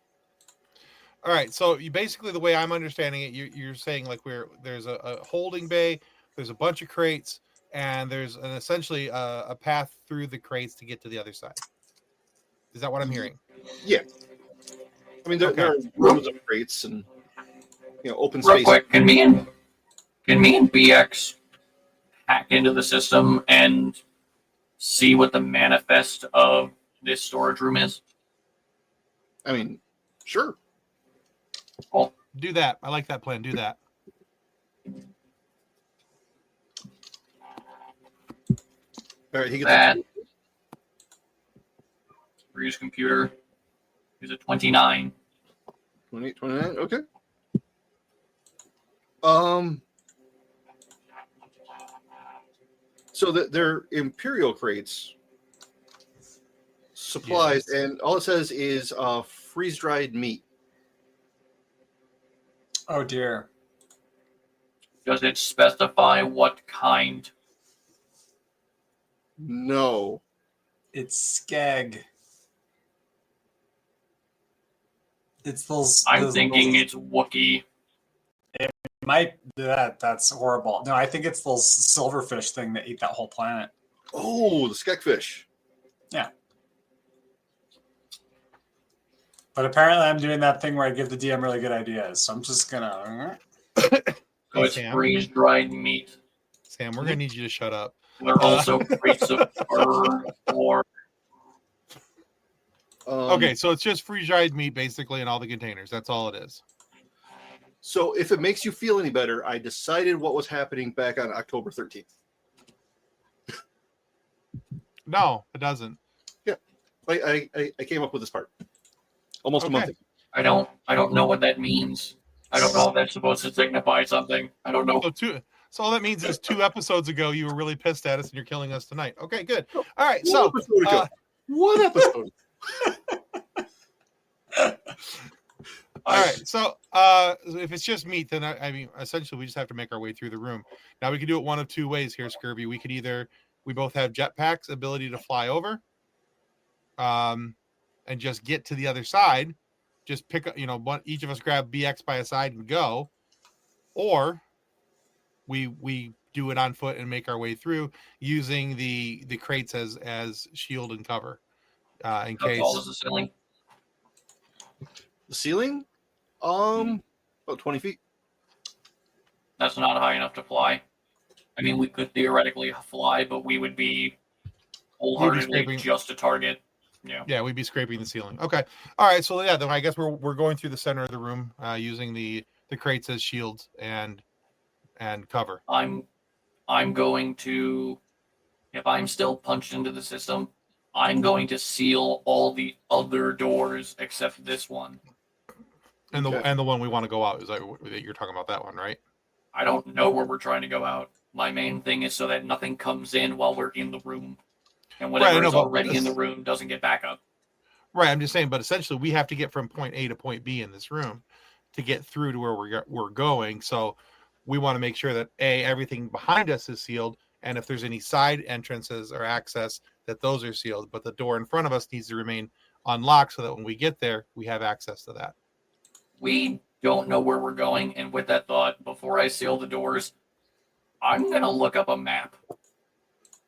All right. So you basically, the way I'm understanding it, you're saying like there's a holding bay, there's a bunch of crates, and there's essentially a path through the crates to get to the other side. Is that what I'm hearing? Yeah. I mean, there are rooms of crates and open Real space. quick, can me and BX hack into the system and see what the manifest of this storage room is? I mean, sure. Do that. I like that plan. Do that. All right, he gets That Reeves computer is a 29. 28, 29. Okay. So they're Imperial crates, supplies, Yes. and all it says is freeze dried meat. Oh dear. Does it specify what kind? No. It's skeg. It's those. I'm those thinking those- it's Wookiee. It might that's horrible. No, I think it's those silverfish thing that ate that whole planet. Oh, the skekfish. Yeah. But apparently I'm doing that thing where I give the DM really good ideas. So I'm just gonna So Hey, it's Sam. freeze dried meat. Sam, we're gonna need you to shut up. There are also crates of fur or Okay, so it's just freeze dried meat basically in all the containers. That's all it is. So if it makes you feel any better, I decided what was happening back on October 13th. No, it doesn't. I came up with this part almost a Okay. month ago. I don't know what that means. I don't know if that's supposed to signify something. I don't know. So all that means is 2 episodes ago you were really pissed at us and you're killing us tonight. Okay, good. All right, One so episode ago. One episode. all right, so if it's just meat, then I mean essentially we just have to make our way through the room. Now we can do it one of 2 ways here, Scurvy. We could we both have jetpacks, ability to fly over, and just get to the other side. Just pick up, each of us grab BX by a side and go, or we do it on foot and make our way through using the crates as shield and cover in How case. tall is the ceiling? The ceiling? About 20 feet. That's not high enough to fly. I mean, we could theoretically fly, but we would be wholeheartedly scraping- just a target. Yeah, we'd be scraping the ceiling. Okay, all right. So yeah, then I guess we're going through the center of the room using the crates as shields and cover. I'm going to, if I'm still punched into the system, I'm going to seal all the other doors except this one. And Okay. the one we want to go out is that you're talking about that one, right? I don't know where we're trying to go out. My main thing is so that nothing comes in while we're in the room. And Right, I whatever know, is but already in the room doesn't get back up. Right. I'm just saying, but essentially we have to get from point A to point B in this room to get through to where we're going. So we want to make sure that everything behind us is sealed, and if there's any side entrances or access, that those are sealed. But the door in front of us needs to remain unlocked so that when we get there, we have access to that. We don't know where we're going, and with that thought, before I seal the doors, I'm going to look up a map.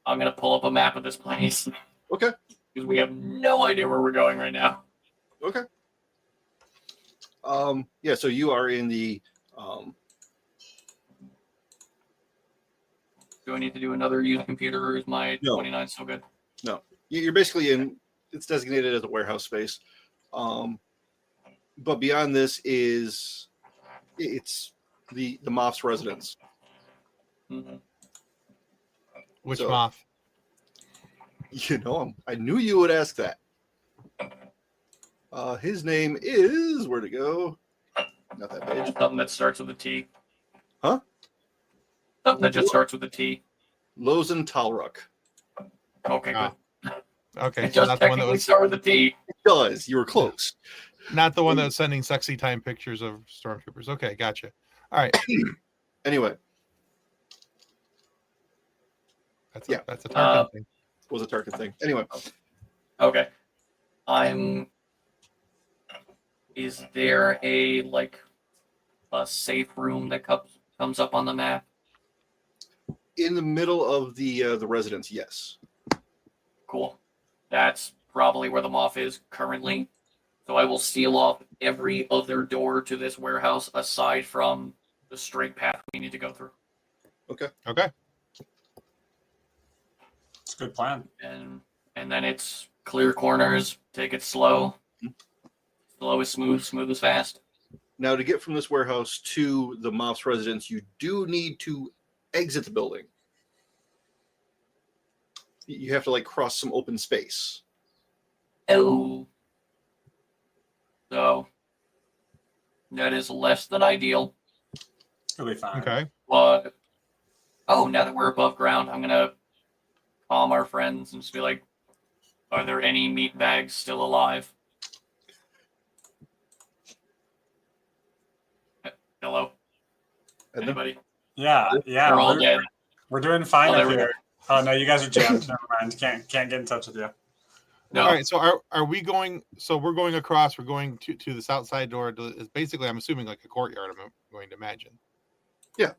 I'm going to pull up a map of this place. Okay. Because we have no idea where we're going right now. Okay. Yeah, so you are in the Do I need to do another use computer, or is my No. 29 still good? you're basically in, it's designated as a warehouse space. But beyond this it's the Moff's residence. Mhm. Which So- Moff? I knew you would ask that. His name is, where'd it go? Not that page. Something that starts with a T. Huh? Something that just starts with a T. Lozen Talruk. Okay, good. Ah, Okay, It so just not the one that technically was start with a T. It does. You were close. not the one that was sending sexy time pictures of stormtroopers. Okay, gotcha. All right, Anyway, that's Yeah. a Tarkin thing. was a Tarkin thing. Anyway, Okay. Is there a safe room that comes up on the map? in the middle of the residence, yes. Cool. That's probably where the Moff is currently. So I will seal off every other door to this warehouse aside from the straight path we need to go through. Okay, It's a good plan. And then it's clear corners, take it slow. Slow is smooth, smooth is fast. Now, to get from this warehouse to the Moff's residence, you do need to exit the building. you have to like cross some open space. Oh. So that is less than ideal. It'll be fine. Okay. But now that we're above ground, I'm gonna calm our friends and just be like, are there any meat bags still alive? Hello? Anybody? Yeah. We're all dead. We're doing fine Oh, up there we here. Oh no, you guys are jammed. Never mind. Can't get in touch with you. No. All right. So are we going? So we're going across. We're going to the south side door. It's basically, I'm assuming, like a courtyard. I'm going to imagine. Yeah.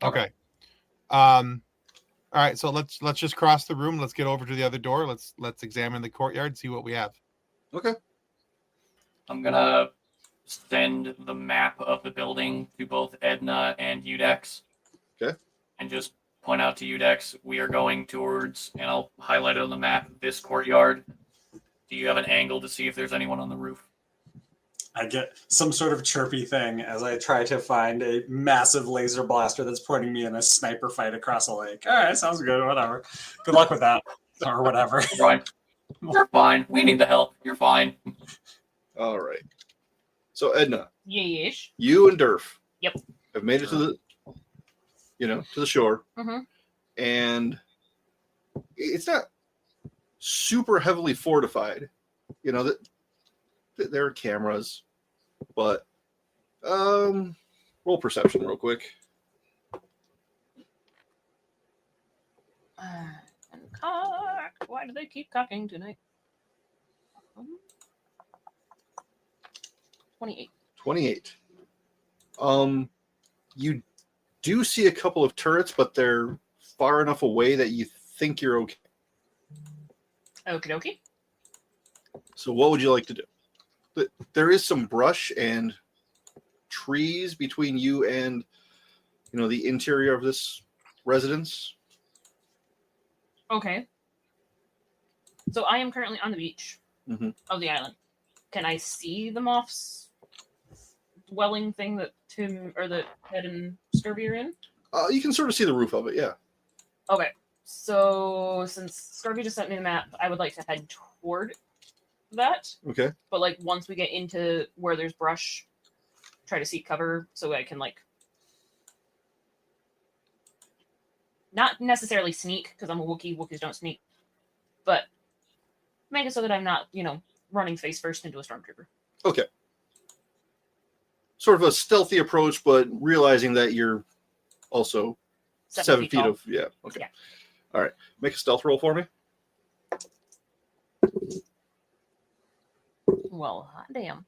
Okay. All right. So let's just cross the room. Let's get over to the other door. Let's examine the courtyard. See what we have. Okay. I'm gonna send the map of the building to both Edna and Udex. Okay. And just point out to Udex, we are going towards, and I'll highlight it on the map, this courtyard. Do you have an angle to see if there's anyone on the roof? I get some sort of chirpy thing as I try to find a massive laser blaster that's pointing me in a sniper fight across a lake. All right, sounds good. Whatever. Good luck with that, or whatever. Right. You're fine. We need the help. You're fine. All right. So Edna, Yes. you and Durf Yep. have made it to the to the shore. Mm-hmm. And it's not super heavily fortified. That there are cameras, but roll perception real quick. And cock. Why do they keep cocking tonight? 28. 28. You do see a couple of turrets, but they're far enough away that you think you're okay. Okie dokie. So what would you like to do? There is some brush and trees between you and the interior of this residence. Okay. So I am currently on the beach of the island. Can I see the moth's dwelling thing that Ted and Scurvy are in? You can sort of see the roof of it, yeah. Okay. So since Scurvy just sent me the map, I would like to head toward that. Okay. But like once we get into where there's brush, try to seek cover so I can like not necessarily sneak because I'm a Wookiee. Wookiees don't sneak, but make it so that I'm not, running face first into a stormtrooper. Okay. Sort of a stealthy approach, but realizing that you're also 7 feet tall. of yeah. Okay. Yeah. All right. Make a stealth roll for me. Well, hot damn.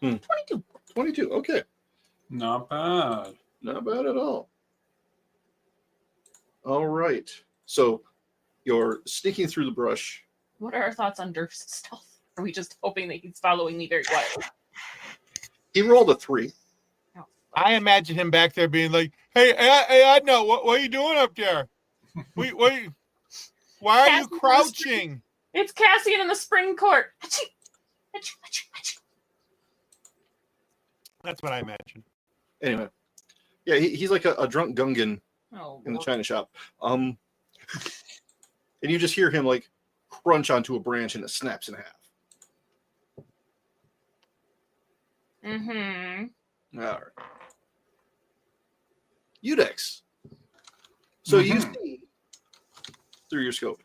22. 22. Okay. Not bad. Not bad at all. All right. So you're sneaking through the brush. What are our thoughts on Durf's stealth? Are we just hoping that he's following me very quietly? He rolled a 3. I imagine him back there being like, "Hey, Edna, what are you doing up there? Why are you crouching?" It's Cassian in the spring court. That's what I imagine. Anyway. Yeah, he's like a drunk Gungan in the china shop. And you just hear him like crunch onto a branch and it snaps in half. Mm-hmm. All right. Udex. So you see through your scope,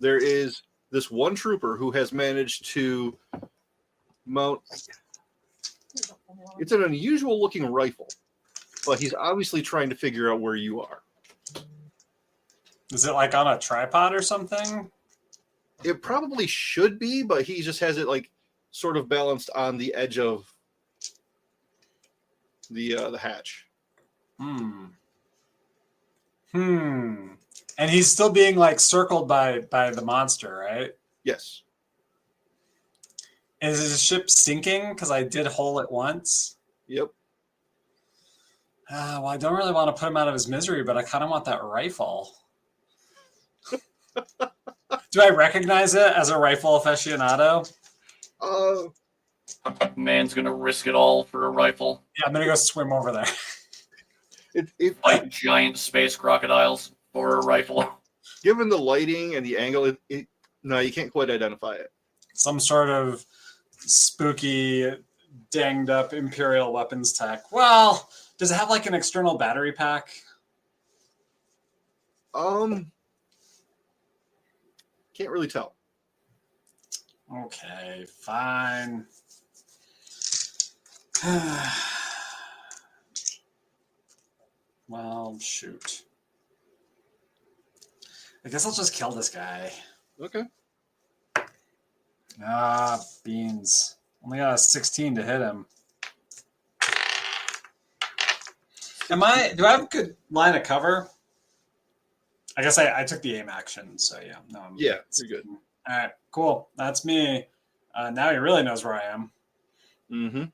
there is this one trooper who has managed to mount. It's an unusual looking rifle, but he's obviously trying to figure out where you are. Is it like on a tripod or something? It probably should be, but he just has it like sort of balanced on the edge of the hatch. And he's still being like circled by the monster, right? Yes. Is his ship sinking? Because I did hull it once. Yep. Well, I don't really want to put him out of his misery, but I kind of want that rifle. Do I recognize it as a rifle aficionado? Man's gonna risk it all for a rifle. Yeah, I'm gonna go swim over there. Fight giant space crocodiles for a rifle. Given the lighting and the angle, no, you can't quite identify it. Some sort of spooky, danged up Imperial weapons tech. Well, does it have like an external battery pack? Can't really tell. Okay, fine. Well, shoot. I guess I'll just kill this guy. Okay. Ah, beans. Only got a 16 to hit him. Do I have a good line of cover? I guess I took the aim action, so yeah. No, you're good. All right, cool. That's me. Now he really knows where I am. Mm-hmm.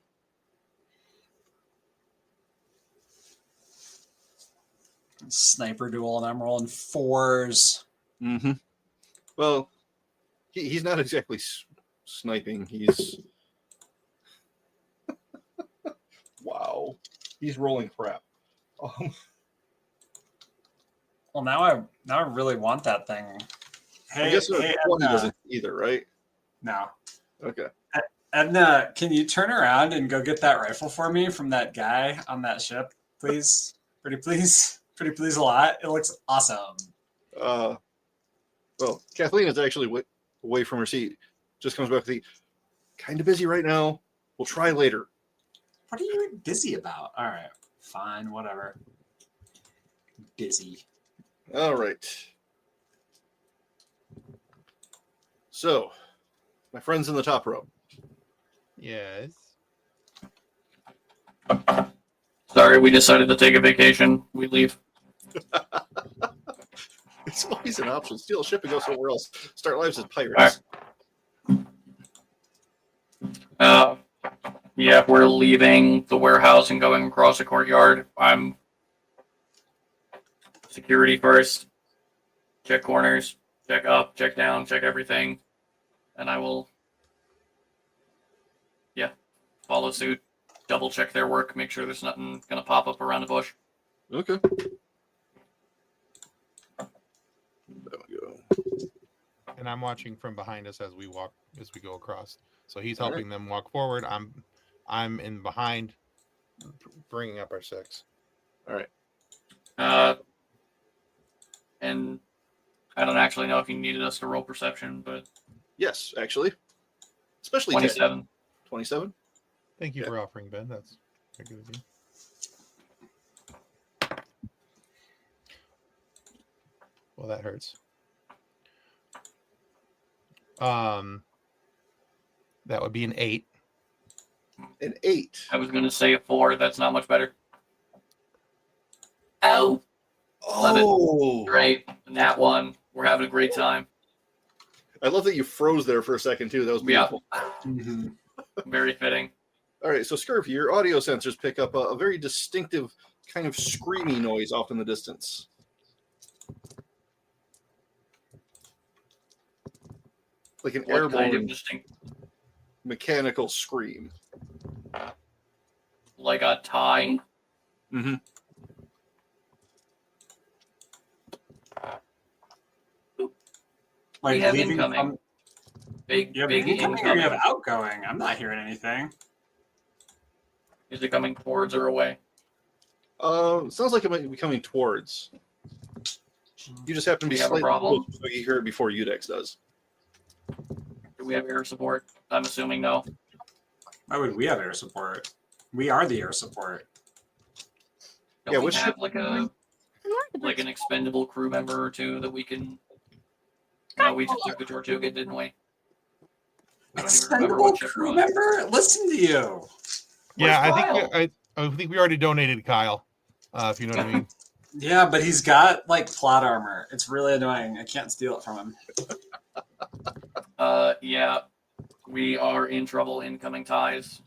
Sniper duel, and I'm rolling 4s. Mm-hmm. Well, he's not exactly sniping. He's wow. He's rolling crap. Well, now I really want that thing. Hey, I guess 20 Edna. doesn't either, right? No. Okay. Edna, can you turn around and go get that rifle for me from that guy on that ship, please? Pretty please a lot. It looks awesome. Well, Kathleen is actually away from her seat. Just comes back with the kind of busy right now. We'll try later. What are you busy about? All right, fine, whatever. Busy. All right. So, my friends in the top row. Yes. Sorry, we decided to take a vacation. We leave. It's always an option. Steal a ship and go somewhere else. Start lives as pirates. Yeah, we're leaving the warehouse and going across the courtyard. I'm security first. Check corners. Check up. Check down. Check everything. And I will, follow suit. Double check their work. Make sure there's nothing going to pop up around the bush. Okay. There we go. And I'm watching from behind us as we go across. So he's helping them walk forward. I'm in behind, bringing up our 6. All right. And I don't actually know if you needed us to roll perception, but Yes, actually. Especially 27. 27? Thank you for offering, Ben. That's very good of you. Well, that hurts. That would be an 8. An 8. I was going to say a 4. That's not much better. Ow. Oh. Great. Nat 1. We're having a great time. I love that you froze there for a second, too. That was beautiful. Mm-hmm. Very fitting. All right, so Scurvy, your audio sensors pick up a very distinctive kind of screamy noise off in the distance. Like an What airborne kind of distinct? mechanical scream. Like a tie? Mm-hmm. Like We have leaving incoming. Big you have big incoming or incoming. you have outgoing? I'm not hearing anything. Is it coming towards or away? Sounds like it might be coming towards. You just happen to be We have a slightly problem. close, so you hear it before Udex does. Do we have air support? I'm assuming no. Why would we have air support? We are the air support. Don't Yeah, we which have ship- like an expendable crew member or two that we can? No, we just took the Tortuga, didn't we? I don't even remember Expendable what ship crew we're on. member? Listen to you. Yeah, Where's I think we already donated Kyle. If you know what I mean. Yeah, but he's got like plot armor. It's really annoying. I can't steal it from him. Yeah, we are in trouble. Incoming ties.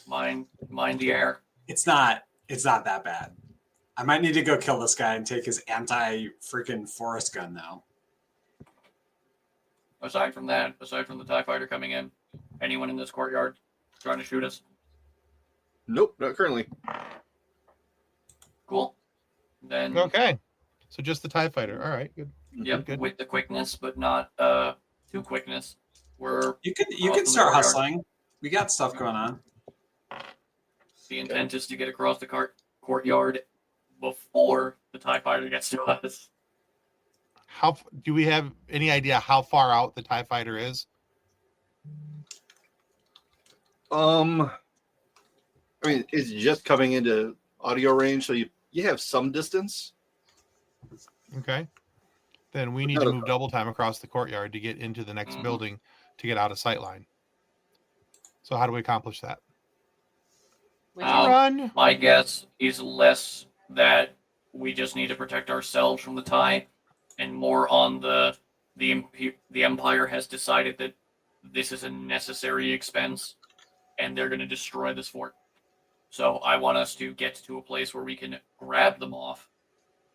Mind the air. It's not that bad. I might need to go kill this guy and take his anti-freaking forest gun now. Aside from the TIE fighter coming in, anyone in this courtyard trying to shoot us? Nope, not currently. Cool. Then Okay. So just the TIE fighter. All right. Good. yep, Good. with the quickness, but not too quickness. You can off in the start courtyard. hustling. We got stuff going on. The intent is to get across the courtyard before the TIE fighter gets to us. How do we have any idea how far out the TIE fighter is? I mean, it's just coming into audio range, so you have some distance. Okay. Then we need to move double time across the courtyard to get into the next building to get out of sight line. So how do we accomplish that? Run. My guess is less that we just need to protect ourselves from the TIE, and more on the Empire has decided that this is a necessary expense, and they're going to destroy this fort. So I want us to get to a place where we can grab them off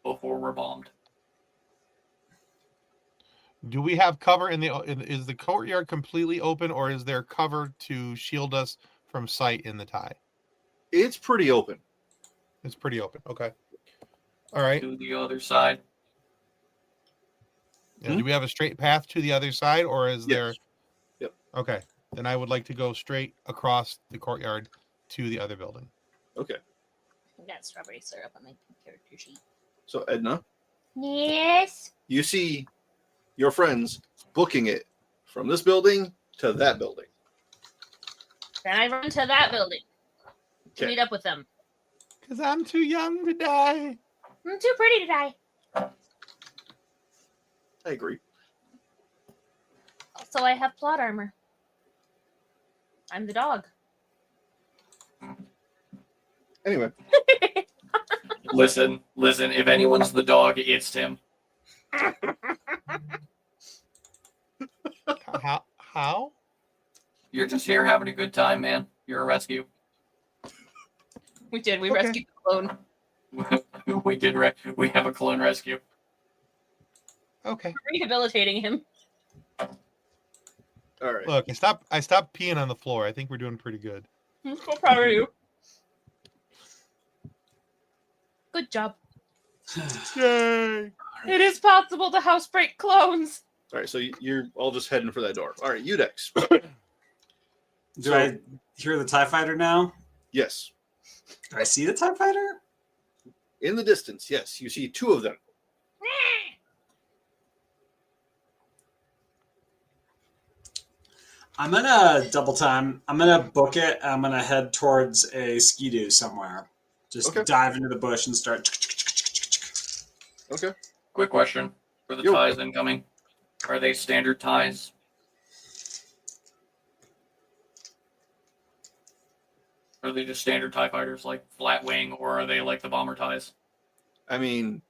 before we're bombed. Do we have cover is the courtyard completely open, or is there cover to shield us from sight in the TIE? It's pretty open. It's pretty open. Okay. All right. To the other side. Yeah, do we have a straight path to the other side, or is there? Yep. Okay. Then I would like to go straight across the courtyard to the other building. Okay. I got strawberry syrup on my character sheet. So Edna, Yes. you see your friends booking it from this building to that building. Then I run to that building to meet up with them. Because I'm too young to die. I'm too pretty to die. I agree. Also, I have plot armor. I'm the dog. Anyway, Listen. If anyone's the dog, it's Tim. How? You're just here having a good time, man. You're a rescue. We did. We rescued the clone. We have a clone rescue. Okay. We're rehabilitating him. all right. Look, I stopped peeing on the floor. I think we're doing pretty good. I'm so proud of you. Good job. Yay! It is possible to housebreak clones. All right, so you're all just heading for that door. All right, Udex. Do I hear the TIE fighter now? Yes. Do I see the TIE fighter? In the distance, yes. You see two of them. I'm gonna double time. I'm gonna book it. I'm gonna head towards a skidoo somewhere. Just dive into the bush and start. Okay. Quick question for the ties incoming. Are they standard ties? Are they just standard TIE fighters, like flat wing, or are they like the bomber ties? I mean,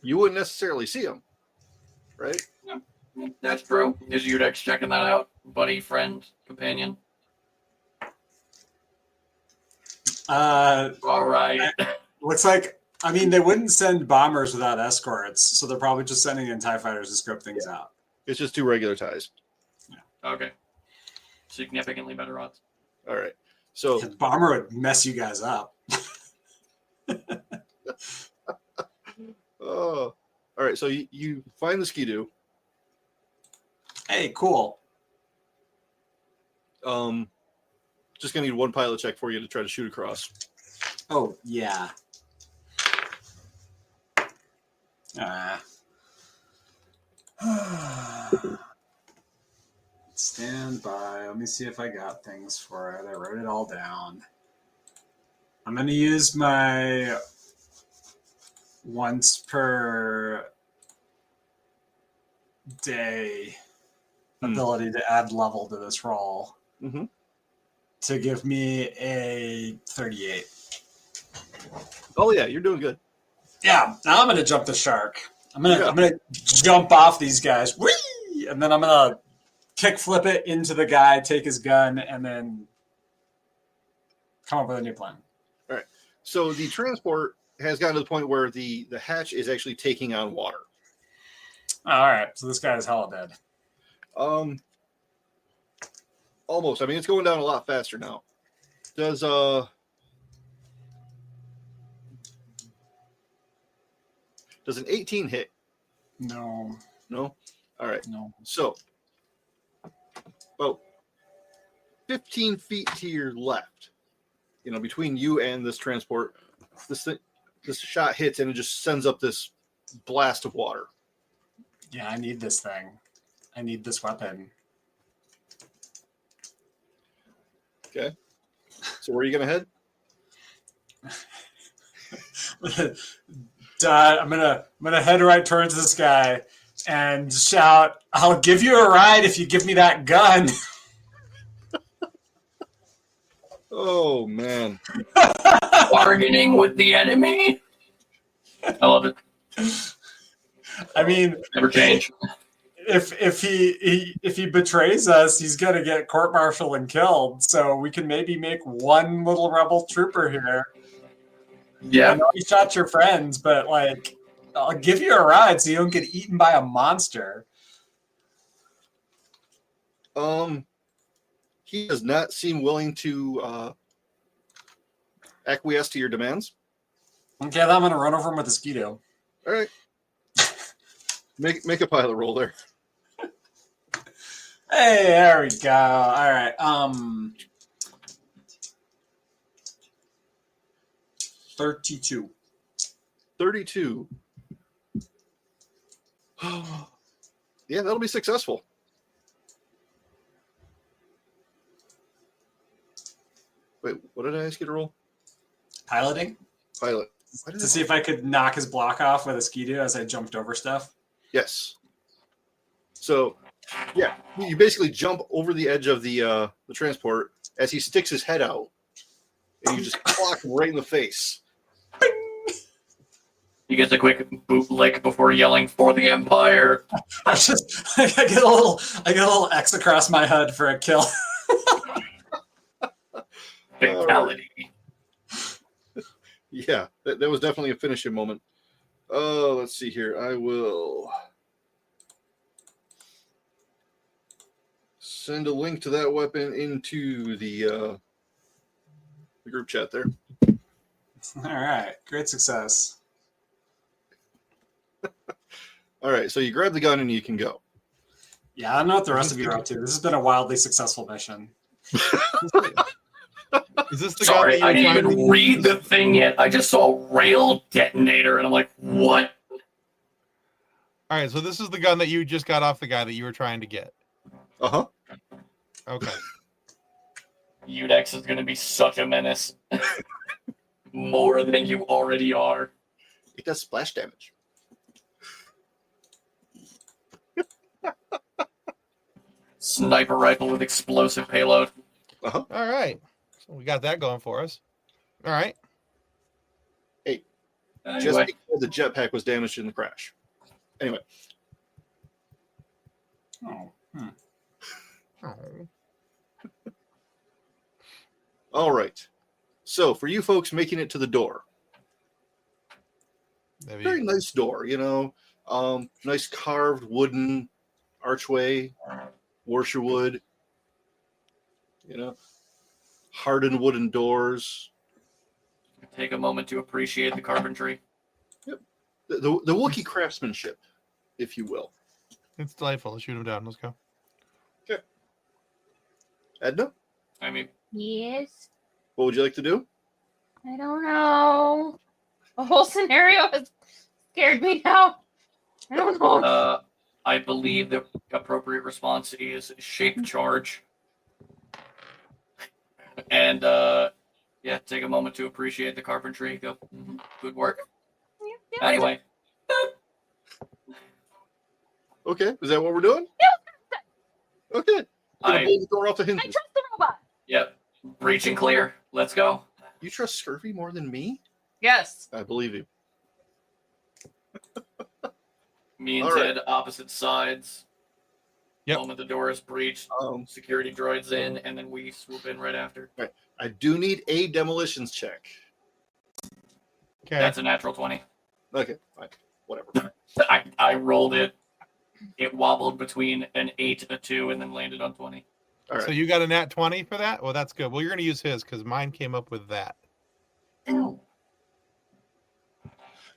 you wouldn't necessarily see them, right? Yeah, that's true. Is Udex checking that out? Buddy, friend, companion? All right. Looks like, I mean, they wouldn't send bombers without escorts, so they're probably just sending in TIE fighters to scope things out. It's just two regular ties. Okay. Significantly better odds. All right. So the bomber would mess you guys up. Oh, all right. So you find the skidoo. Hey, cool. Just gonna need one pilot check for you to try to shoot across. Oh yeah. Stand by. Let me see if I got things for it. I wrote it all down. I'm going to use my once per day ability to add level to this roll to give me a 38. Oh yeah, you're doing good. Yeah, now I'm going to jump the shark. I'm gonna jump off these guys, whee! And then I'm gonna kick flip it into the guy, take his gun, and then come up with a new plan. All right. So the transport has gotten to the point where the hatch is actually taking on water. All right, so this guy is hella dead. Almost. I mean, it's going down a lot faster now. Does Does an 18 hit? No. No? All right. No. So, about 15 feet to your left, between you and this transport, this shot hits and it just sends up this blast of water. Yeah, I need this thing. I need this weapon. Okay. So where are you going to head? I'm gonna head right towards this guy and shout, "I'll give you a ride if you give me that gun." Oh man. Bargaining with the enemy. I love it. I mean, Never change. if he betrays us, he's gonna get court-martialed and killed. So we can maybe make one little rebel trooper here. Yeah. I know you shot your friends, but like, I'll give you a ride so you don't get eaten by a monster. He does not seem willing to acquiesce to your demands. Okay, then I'm gonna run over him with a Skeeto. All right. Make a pilot roll there. Hey, there we go. All right. 32. 32. Yeah, that'll be successful. Wait, what did I ask you to roll? Piloting? Pilot. To see if I could knock his block off with a Skeeto as I jumped over stuff. Yes. So, yeah, you basically jump over the edge of the transport as he sticks his head out, and you just clock him right in the face. He gets a quick boot lick before yelling for the Empire. I get a little X across my head for a kill. Fatality. Yeah, that was definitely a finishing moment. Oh, let's see here. I will send a link to that weapon into the group chat there. All right, great success. All right, so you grab the gun and you can go. Yeah, I don't know what the rest of you are up to. This has been a wildly successful mission. Is this the Sorry, guy I that you're didn't trying even to read the thing yet. I just saw rail detonator, and I'm like, what? All right, so this is the gun that you just got off the guy that you were trying to get. Uh-huh. Okay. Udex is going to be such a menace. More than you already are. It does splash damage. Sniper rifle with explosive payload. Uh-huh. All right. So we got that going for us. All right. Just Anyway, because the jetpack was damaged in the crash. Anyway. Oh, Oh. All right. So for you folks making it to the door, Maybe. very nice door, nice carved wooden archway, Warsher wood, hardened wooden doors. take a moment to appreciate the carpentry. The Wookiee craftsmanship, if you will. It's delightful. Let's shoot him down. Let's go. Okay. Edna, I mean, Yes. what would you like to do? I don't know. The whole scenario has scared me now. I don't know. I believe the appropriate response is shape charge. And, take a moment to appreciate the carpentry. Go, good work. Yeah. Anyway, Okay, is that what we're doing? Okay. Gonna blow the door off the I hinges. trust the robot. yep, breach and clear. Let's go. You trust Scurvy more than me? Yes. I believe you. Me and All right. Ted, opposite sides. Yep. Moment the door is breached, security droids in, and then we swoop in right after. I do need a demolitions check. Okay. That's a natural 20. Okay, fine. Whatever. I rolled it. It wobbled between an 8, a 2, and then landed on 20. All right. So you got a nat 20 for that? Well, that's good. Well, you're going to use his because mine came up with that.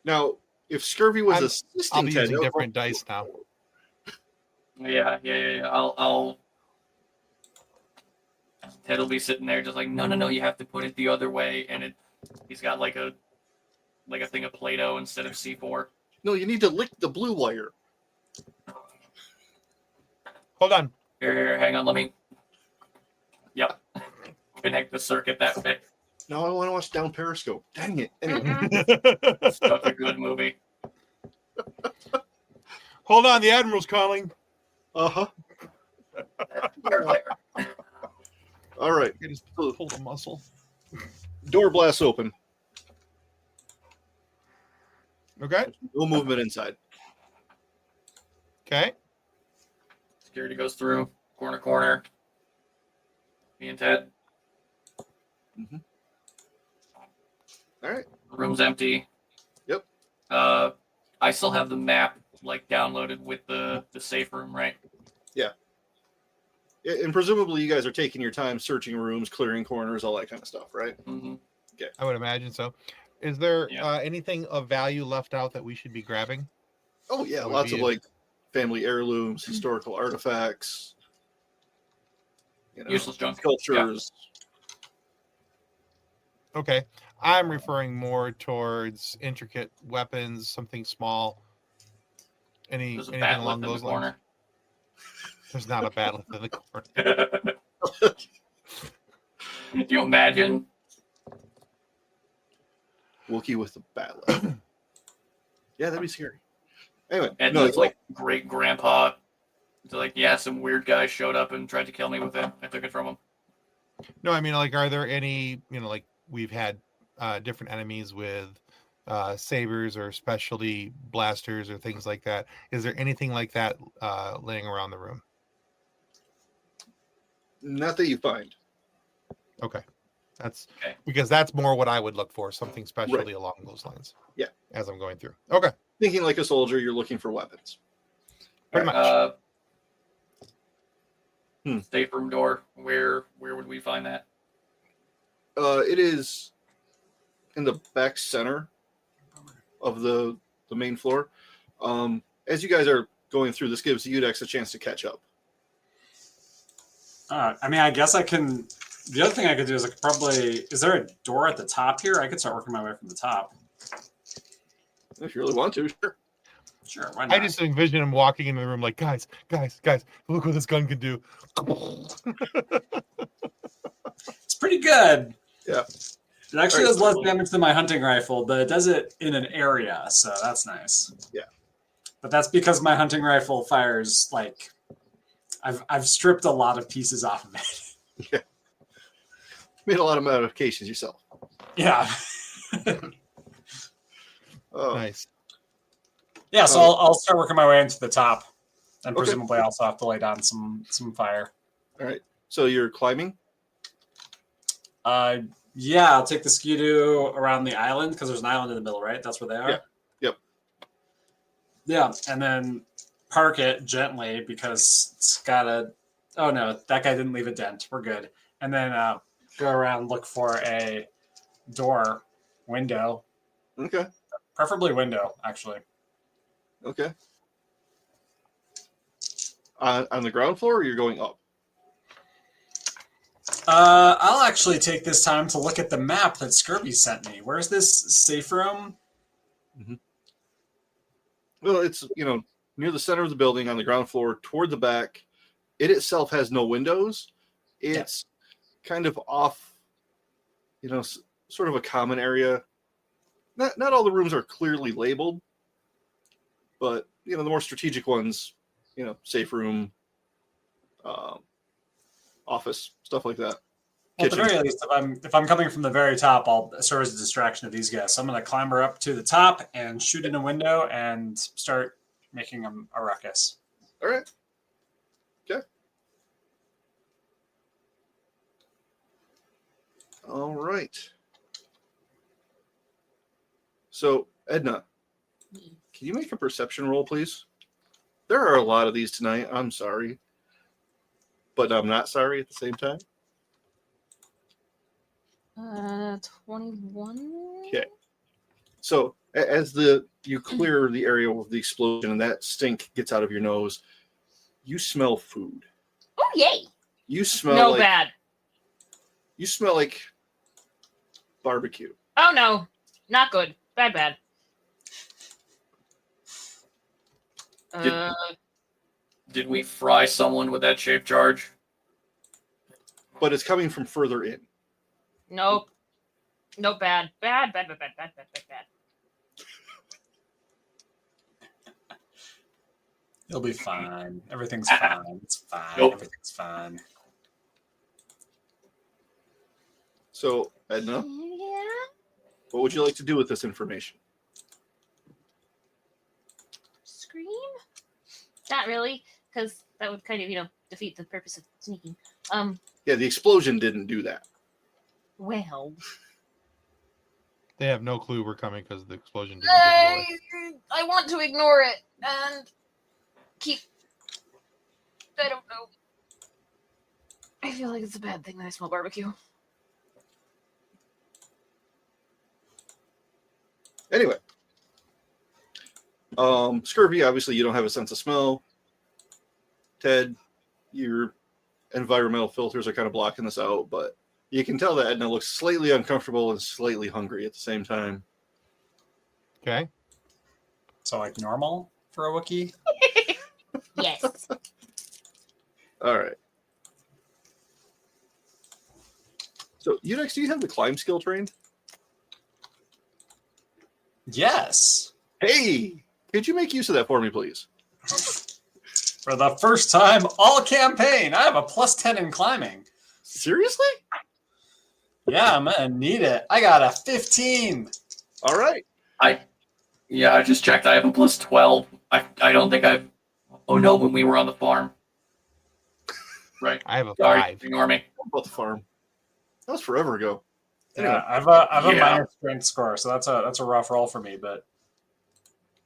Now, If Scurvy was I'll assisting be Ted, using different dice now. Yeah. I'll. Ted will be sitting there just like, no, you have to put it the other way, and he's got like a thing of Play-Doh instead of C4. No, you need to lick the blue wire. Hold on. Here, hang on, let me. Yep. Connect the circuit that way. No, I want to watch Down Periscope. Dang it. Anyway. Such a good movie. Hold on, the Admiral's calling. Uh-huh. All right. I just pulled the muscle. Door blasts open. Okay. No movement inside. Okay. Security goes through. Corner. Me and Ted. Mm-hmm. All right. Room's empty. Yep. I still have the map like downloaded with the safe room, right? Yeah. And presumably you guys are taking your time searching rooms, clearing corners, all that kind of stuff, right? Mm-hmm. Okay. I would imagine so. Is there anything of value left out that we should be grabbing? Oh, yeah. Lots of like family heirlooms, historical artifacts, useless junk. Sculptures. Yeah. Okay. I'm referring more towards intricate weapons, something small. There's a Anything bat along left in those the lines? corner. There's not a battle in the corner. Do you imagine? Wookiee with the bat left. Yeah, that'd be scary. Anyway, And no, it's like great grandpa. It's like, yeah, some weird guy showed up and tried to kill me with it. I took it from him. No, I mean, like, are there any, like we've had different enemies with sabers or specialty blasters or things like that. Is there anything like that laying around the room? not that you find. Okay. That's Okay. because that's more what I would look for, something specialty along those lines. Yeah. As I'm going through. Okay. Thinking like a soldier, you're looking for weapons. Pretty much. Safe room door. Where would we find that? It is in the back center of the main floor. As you guys are going through, this gives Udex a chance to catch up. I mean, I guess I can. The other thing I could do is I could probably. Is there a door at the top here? I could start working my way from the top. If you really want to, sure. Sure, why not? I just envision him walking in the room like, guys, look what this gun can do. It's pretty good. Yeah. It actually does less damage than my hunting rifle, but it does it in an area, so that's nice. Yeah. But that's because my hunting rifle fires like I've stripped a lot of pieces off of it. Yeah. Made a lot of modifications yourself. Yeah. Oh, Nice. Yeah, so I'll start working my way into the top, and Okay. presumably I also have to lay down some fire. all right. So you're climbing? Yeah, I'll take the Ski-Doo around the island because there's an island in the middle, right? That's where they are. Yeah. Yep. Yeah, and then park it gently because it's got a. Oh no, that guy didn't leave a dent. We're good. And then go around, look for a door, window, Okay. preferably window, actually. Okay. On the ground floor, or you're going up? I'll actually take this time to look at the map that Scurvy sent me. Where's this safe room? Well, it's, near the center of the building on the ground floor toward the back. It itself has no windows. It's kind of off, sort of a common area. Not all the rooms are clearly labeled, but, the more strategic ones, safe room, office, stuff like that. Well, at the Kitchen. very least, if I'm coming from the very top, I'll serve as a distraction to these guys. So I'm going to clamber up to the top and shoot in a window and start making a ruckus. All right. Okay. All right. So, Edna, can you make a perception roll, please? There are a lot of these tonight. I'm sorry. But I'm not sorry at the same time. 21. Okay. So, As you clear the area of the explosion and that stink gets out of your nose, you smell food. Oh, yay. You smell bad. You smell like barbecue. Oh no, not good. Bad. Did we fry someone with that shape charge? But it's coming from further in. Nope. No, bad. You'll be fine. Everything's fine. It's fine. Nope. Everything's fine. So, Edna, Yeah. what would you like to do with this information? Scream? Not really, because that would kind of, defeat the purpose of sneaking. Yeah, the explosion didn't do that. Well, They have no clue we're coming because the explosion didn't give it away. I want to ignore it and keep. I don't know. I feel like it's a bad thing that I smell barbecue. Anyway, Scurvy, obviously you don't have a sense of smell. Ted, your environmental filters are kind of blocking this out, but you can tell that Edna looks slightly uncomfortable and slightly hungry at the same time. Okay. So like normal for a Wookiee? Yes. All right. So, Unix, do you have the climb skill trained? Yes. Hey, could you make use of that for me, please? For the first time all campaign, I have a +10 in climbing. Seriously? Yeah, I'm gonna need it. I got a 15. All right. I just checked. I have a +12. I don't think I've. Oh no, when we were on the farm. Right. I have a Sorry, 5. ignore me. About the farm. That was forever ago. Yeah, I have a Yeah. minor strength score, so that's a rough roll for me. But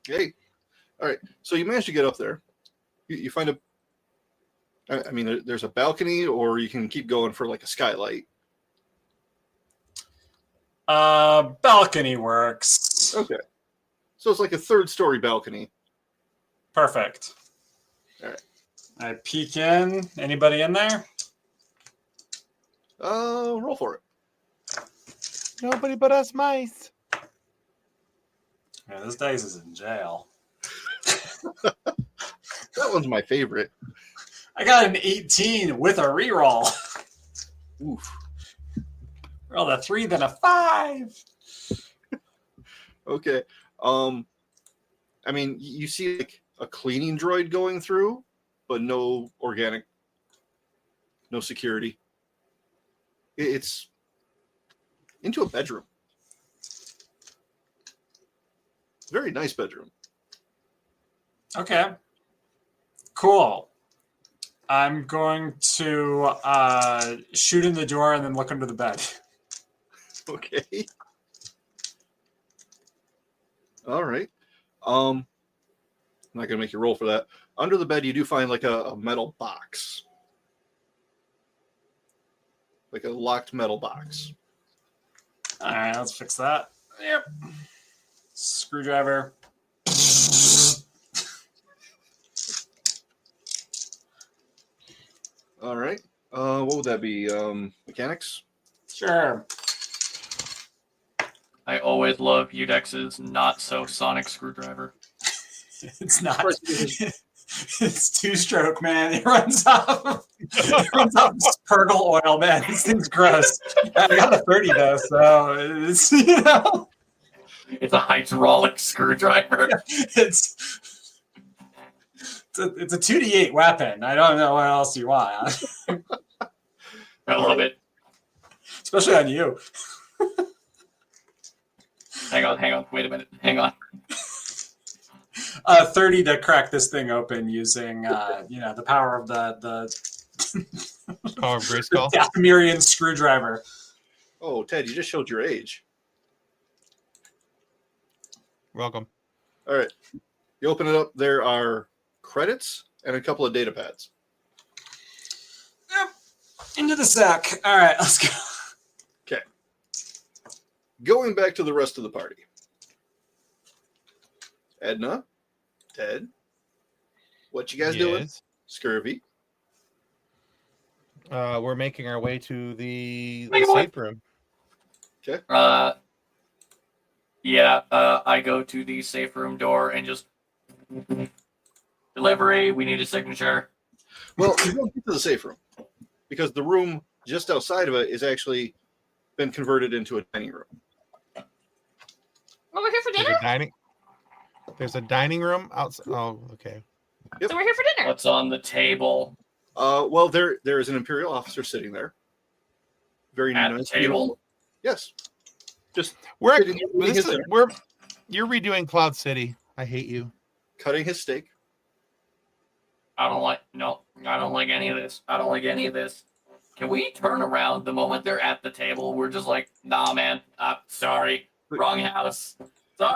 Hey. All right. So you managed to get up there. You find I mean, there's a balcony, or you can keep going for like a skylight. balcony works. Okay. So it's like a 3rd-story balcony. Perfect. All right. I peek in. Anybody in there? Roll for it. Nobody but us mice. Yeah, this dice is in jail. That one's my favorite. I got an 18 with a reroll. Oof. Rolled a 3, then a 5. Okay. I mean, you see like a cleaning droid going through, but no organic, no security. It's into a bedroom. Very nice bedroom. Okay. Cool. I'm going to shoot in the door and then look under the bed. Okay. All right. I'm not gonna make you roll for that. Under the bed, you do find like a metal box, like a locked metal box. All right, let's fix that. Yep. Screwdriver. All right. What would that be? Mechanics? Sure. I always love Udex's not so sonic screwdriver. It's not. It's 2-stroke, man. It runs off Purgle oil, man. This thing's gross. I got a 30 though, so it's It's a hydraulic screwdriver. it's a 2d8 weapon. I don't know what else you want, I love it. especially on you. Hang on. Wait a minute. Hang on. 30 to crack this thing open using, the power of the Power of Grayskull. Dathomirian screwdriver. Oh, Ted, you just showed your age. Welcome. All right. You open it up. There are credits and a couple of data pads. Yep. Into the sack. All right, let's go. Okay. Going back to the rest of the party. Edna, Ted, what you guys doing? Yes. Scurvy. We're making our way to the Make it safe room. Okay. I go to the safe room door and just delivery. We need a signature. Well, you don't get to the safe room because the room just outside of it is actually been converted into a dining room. Well, we're here for There's dinner. There's a dining room outside. Oh, okay. Yep. So we're here for dinner. What's on the table? Well, there is an Imperial officer sitting there. Very At nice. the table? Yes. Just We're Sitting there eating his dinner. you're redoing Cloud City. I hate you. cutting his steak. I don't like any of this. I don't like any of this. Can we turn around the moment they're at the table? We're just like, nah, man. Sorry. Wrong house. I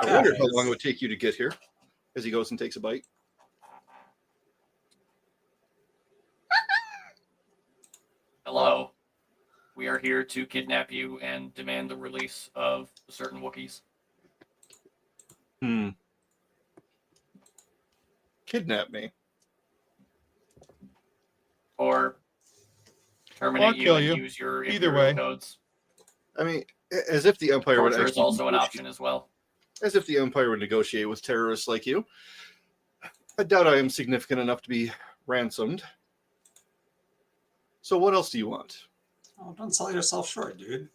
Sorry. wondered how long it would take you to get here as he goes and takes a bite. Hello. We are here to kidnap you and demand the release of certain Wookiees. Kidnap me. Or terminate you kill and you. use your Either Imperial way. codes. I mean, as if the Empire would Torture is actually also an option as well. as if the Empire would negotiate with terrorists like you. I doubt I am significant enough to be ransomed. So what else do you want? Oh, don't sell yourself short, dude.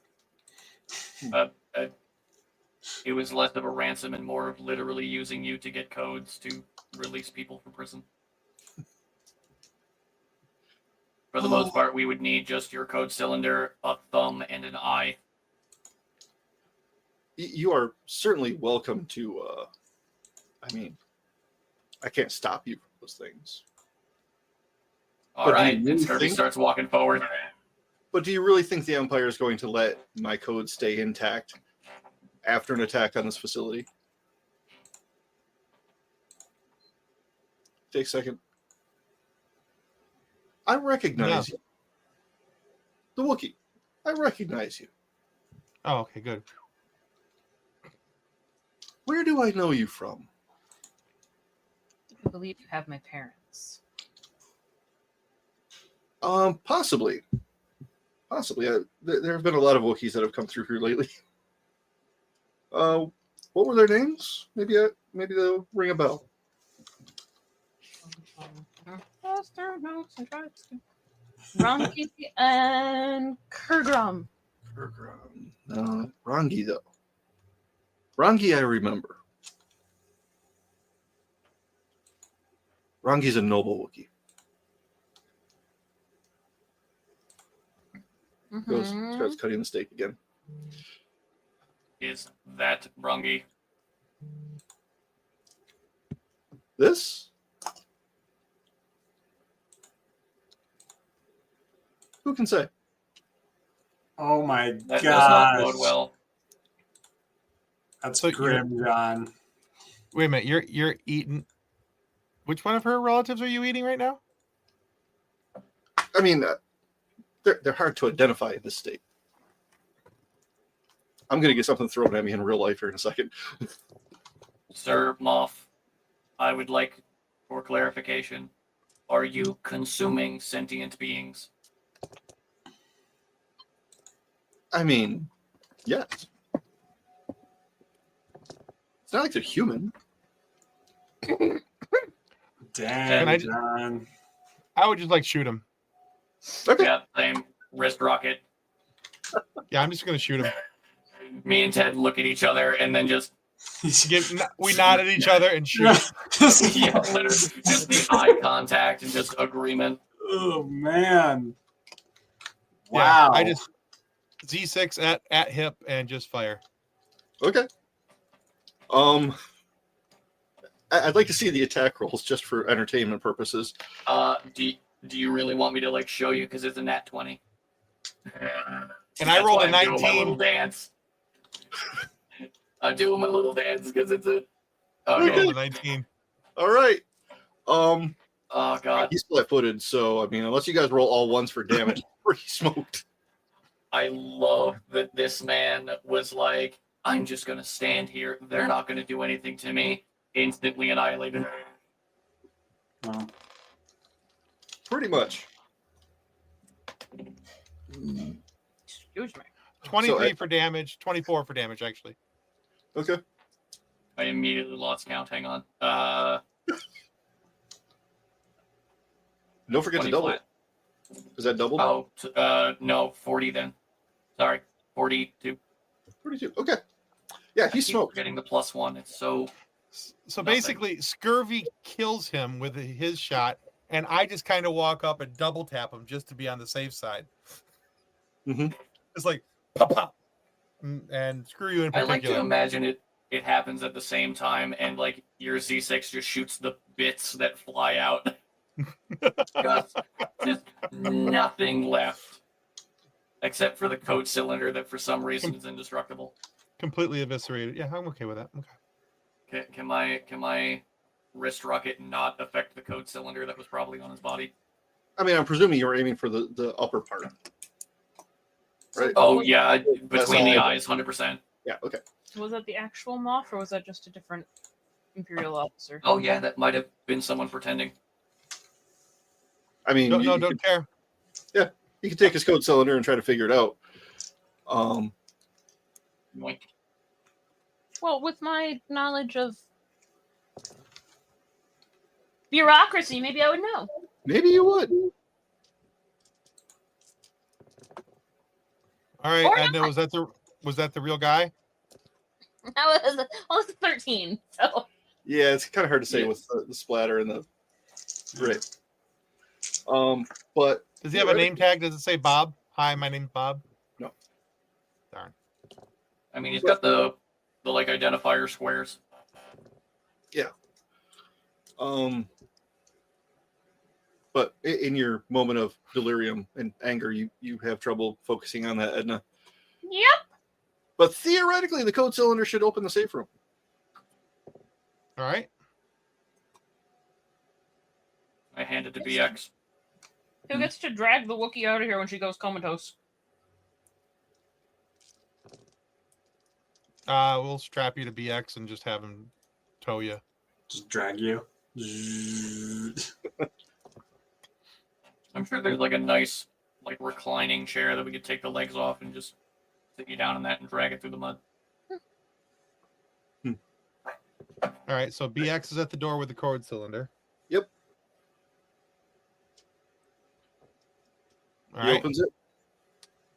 It was less of a ransom and more of literally using you to get codes to release people from prison. For the most part, we would need just your code cylinder, a thumb, and an eye. You are certainly welcome to, I mean, I can't stop you from those things. All But do right, you and really Scurvy think- starts walking forward. But do you really think the Empire is going to let my code stay intact after an attack on this facility? Take a second. I recognize you. The Wookiee. I recognize you. Oh, okay, good. Where do I know you from? I believe you have my parents. Possibly. Possibly. There have been a lot of Wookiees that have come through here lately. What were their names? Maybe they'll ring a bell. Ronki and Kurgrum. No, Rangi though. Rangi, I remember. Rangi's a noble Wookiee. Goes starts cutting the steak again. Is that Brungy? This? Who can say? Oh my That does not bode gosh. well. That's So grim, John. Wait a minute, you're eating. Which one of her relatives are you eating right now? I mean, they're hard to identify in this state. I'm going to get something thrown at me in real life here in a second. Sir Moff, I would like for clarification. Are you consuming sentient beings? I mean, yes. It's not like they're human. Dang, I- John. I would just like shoot him. Okay. Yeah, same. Wrist rocket. Yeah, I'm just gonna shoot him. Me and Ted look at each other and then just We nod at each other and shoot. yeah, literally just the eye contact and just agreement. Oh man. Yeah, Wow. I just Z6 at hip and just fire. Okay. I'd like to see the attack rolls just for entertainment purposes. Do you really want me to like show you because it's a nat 20? And I rolled a That's why I'm doing my 19. little dance. I'm doing my little dance because it's a. I Okay. rolled a 19. All right. Oh god. He's flat-footed, so I mean, unless you guys roll all ones for damage, pretty smoked. I love that this man was like, I'm just gonna stand here. They're not gonna do anything to me. instantly annihilated. Well, Pretty much. Excuse me. 23 for damage, 24 for damage, actually. Okay. I immediately lost count. Hang on. Don't forget to 20 double flat. it. Is that double? Oh, no, 40 then. Sorry, 42. 42. Okay. Yeah, he Keep smoked. getting the +1. It's so. So Nothing. basically, Scurvy kills him with his shot, and I just kind of walk up and double tap him just to be on the safe side. Mhm. It's like, pop, pop. And screw you in I particular. like to imagine it happens at the same time, and like your Z6 just shoots the bits that fly out. Just nothing left. Except for the code cylinder that for some reason is indestructible. Completely eviscerated. Yeah, I'm okay with that. Okay. Can my wrist rocket not affect the code cylinder that was probably on his body? I mean, I'm presuming you were aiming for the upper part. Right? Oh yeah, between That's the all. eyes, 100%. Yeah, okay. Was that the actual moth, or was that just a different Imperial officer? Oh yeah, that might have been someone pretending. I mean, Don't care. you could take his code cylinder and try to figure it out. Yoink. Well, with my knowledge of bureaucracy, maybe I would know. Maybe you would. All right, Or Edna, was that the real guy? I was 13, so Yeah, it's kind of hard to say Yeah. with the splatter and the grit. But Does he have a name tag? Does it say Bob? Hi, my name's Bob. No. Darn. I mean, he's got the like identifier squares. But in your moment of delirium and anger, you have trouble focusing on that, Edna. yep. But theoretically, the code cylinder should open the safe room. All right. I hand it to BX. Who gets to drag the Wookiee out of here when she goes comatose? We'll strap you to BX and just have him tow you. just drag you. I'm sure there's like a nice like reclining chair that we could take the legs off and just sit you down in that and drag it through the mud. All right, so BX is at the door with the cord cylinder. Yep. All He right. opens it,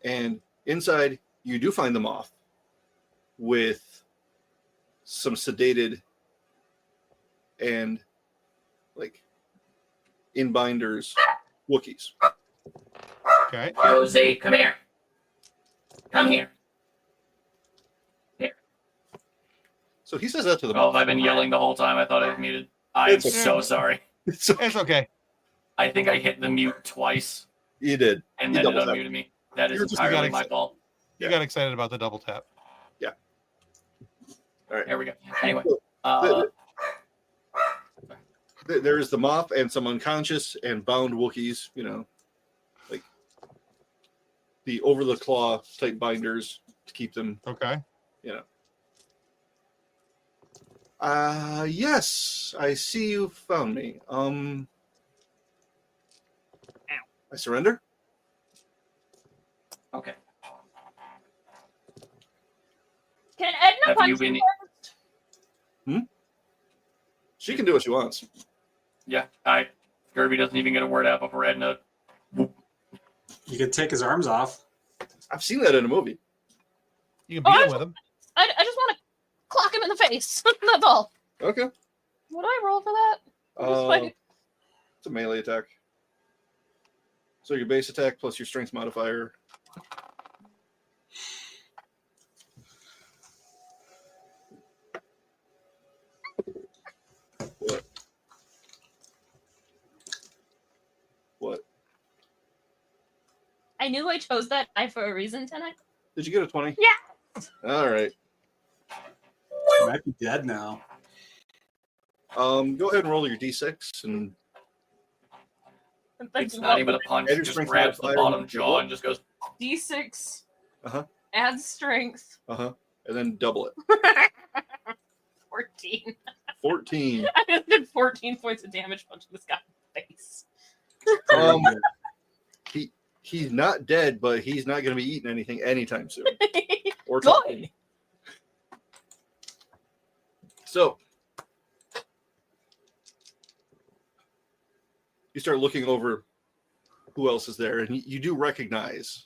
and inside you do find the moth with some sedated and like in binders Wookiees. Okay. Josie, come here. Come here. So he says that to the Oh, moth. I've been yelling the whole time. I thought I was muted. I'm It's okay. so sorry. So It's okay. I think I hit the mute twice you did. and You then it double tapped. unmuted me. That is You're just- entirely you my got fault. You Yeah. got excited about the double tap. All right. There we go. Anyway, There is the moth and some unconscious and bound Wookiees, like the over the claw type binders to keep them, Okay. Yes, I see you found me. I surrender. okay. Can Edna Have punch you been? me first? She can do what she wants. Yeah, Kirby doesn't even get a word out before Edna. You could take his arms off. I've seen that in a movie. You can beat him with him. I just want to clock him in the face. That's all. Okay. Would I roll for that? Just like- It's a melee attack. So your base attack plus your strength modifier. What? I knew I chose that die for a reason tonight. Did you get a 20? Yeah. All right. He might be dead now. Go ahead and roll your d6 and It's not even a punch. Add It your just strength grabs the modifier bottom and jaw and just goes. D6. Uh-huh. Add strength. and then double it. 14. 14. I just did 14 points of damage punching this guy in the face. He's not dead, but he's not going to be eating anything anytime soon. Or Good. talking. So you start looking over who else is there, and you do recognize,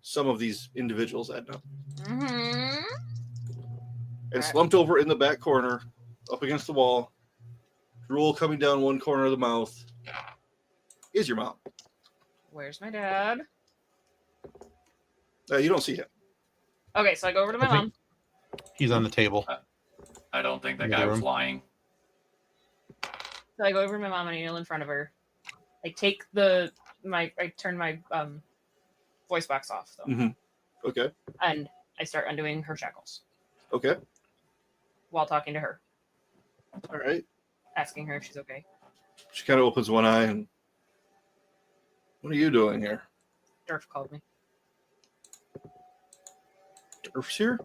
some of these individuals, Edna. Mm-hmm. And slumped over in the back corner, up against the wall, drool coming down one corner of the mouth, is your mom. Where's my dad? You don't see him. Okay, so I go over to my I think- mom. He's on the table. I don't think that In the guy was room. lying. So I go over to my mom and I kneel in front of her. I take I turn my voice box off though, Mm-hmm. Okay. and I start undoing her shackles Okay. while talking to her, All right. asking her if she's okay. She kind of opens one eye and, what are you doing here? Durf called me. Durf's here?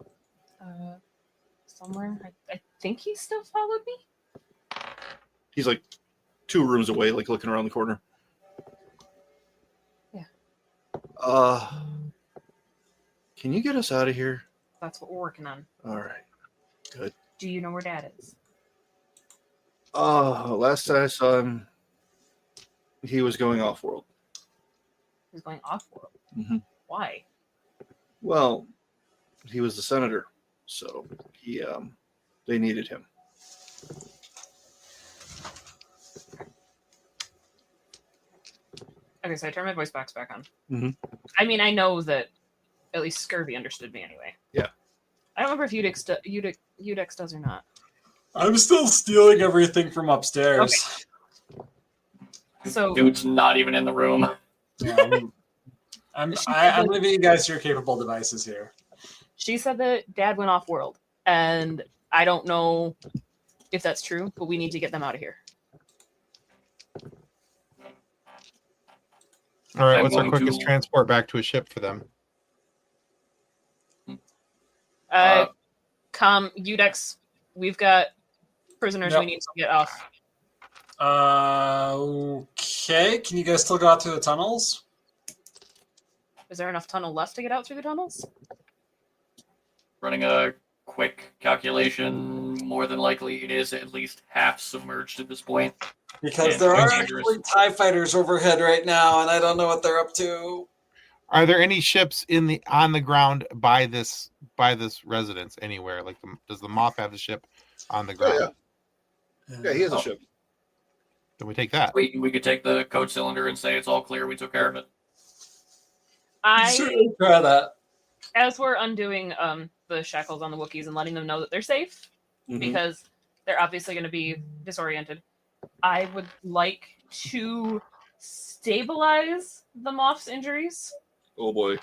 Somewhere. I think he still followed me. He's like 2 rooms away, like looking around the corner. Yeah. Can you get us out of here? That's what we're working on. All right. Good. Do you know where Dad is? Last time I saw him, he was going off world. He's going off world. Mm-hmm. Why? Well, he was the senator, so they needed him. Okay, so I turn my voice box back on. Mm-hmm. I mean, I know that at least Scurvy understood me anyway. Yeah. I don't remember if Udex does or not. I'm still stealing everything from upstairs. So Dude's not even in the room. Yeah, I'm leaving you guys to your capable devices here. she said that Dad went off world, and I don't know if that's true, but we need to get them out of here. All right, I'm what's our going quickest to- transport back to a ship for them? Udex, we've got prisoners Yep. we need to get off. Okay. Can you guys still go out through the tunnels? Is there enough tunnel left to get out through the tunnels? Running a quick calculation, more than likely it is at least half submerged at this point. Because Yeah, there are quite dangerous. actually TIE fighters overhead right now, and I don't know what they're up to. Are there any ships on the ground by this residence anywhere? Like, does the Moth have a ship on the ground? Yeah, he has a ship. Then we take that. We could take the code cylinder and say it's all clear, we took care of it. Certainly try that. As we're undoing the shackles on the Wookiees and letting them know that they're safe, Mhm. because they're obviously going to be disoriented, I would like to stabilize the Moth's injuries Oh boy.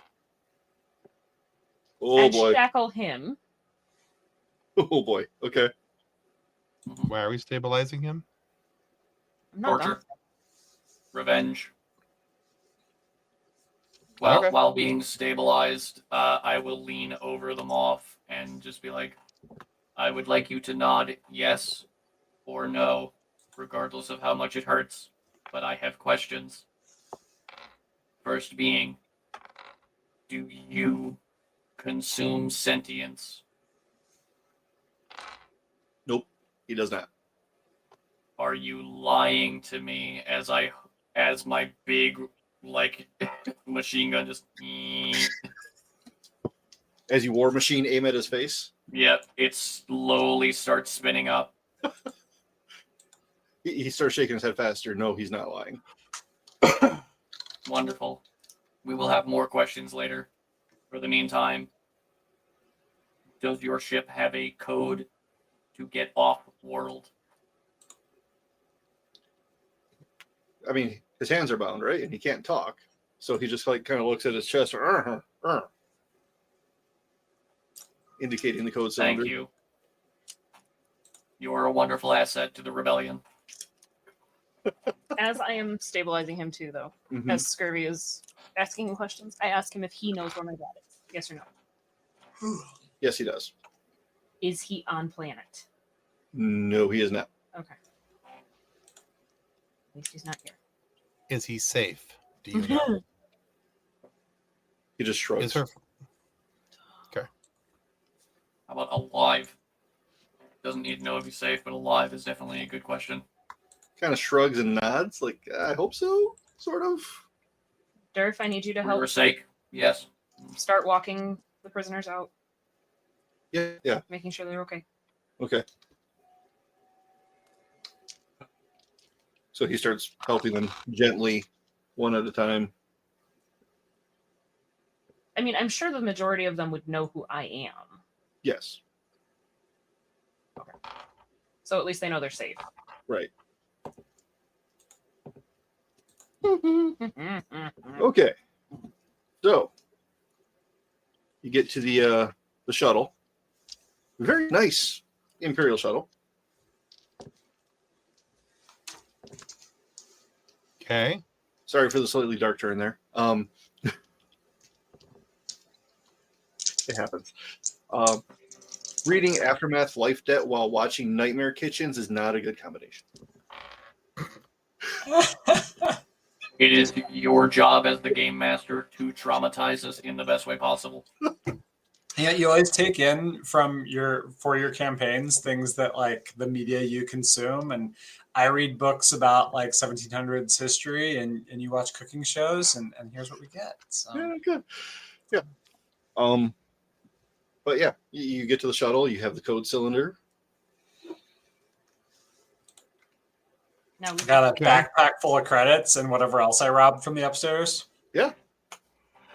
Oh and boy. shackle him. Oh boy. Okay. Why are we stabilizing him? I'm not done. Torture. Revenge. While Okay. while being stabilized, I will lean over them off and just be like, I would like you to nod yes or no, regardless of how much it hurts, but I have questions. First being, do you consume sentience? Nope. He does not. Are you lying to me as my big machine gun just As you war machine aim at his face, Yep, it slowly starts spinning up. he starts shaking his head faster. No, he's not lying. Wonderful. We will have more questions later. For the meantime, does your ship have a code to get off world? I mean, his hands are bound, right? And he can't talk. So he just kind of looks at his chest, indicating the code cylinder. Thank you. You are a wonderful asset to the rebellion. As I am stabilizing him too, though, Mhm. as Scurvy is asking him questions, I ask him if he knows where my dad is. Yes or no? Yes, he does. Is he on planet? No, he is not. Okay. At least he's not here. Is he safe? Do you know? He just shrugs. Is her... How about alive? Doesn't need to know if he's safe, but alive is definitely a good question. Kind of shrugs and nods, like, I hope so, sort of. Durf, I need you to For help your sake, yes. start walking the prisoners out, Yeah. making sure they're okay. Okay. So he starts helping them gently, one at a time. I mean, I'm sure the majority of them would know who I am. Yes. So at least they know they're safe. Right. Okay. So you get to the shuttle. Very nice Imperial shuttle. Okay. Sorry for the slightly dark turn there. It happens. Reading Aftermath Life Debt while watching Nightmare Kitchens is not a good combination. It is your job as the game master to traumatize us in the best way possible. Yeah, you always take in for your campaigns things that like the media you consume, and I read books about like 1700s history, and you watch cooking shows, and here's what we get. So. Yeah, good. Yeah. But yeah, you get to the shuttle. You have the code cylinder. Now we Got a backpack full of credits and whatever else I robbed from the upstairs. Yeah.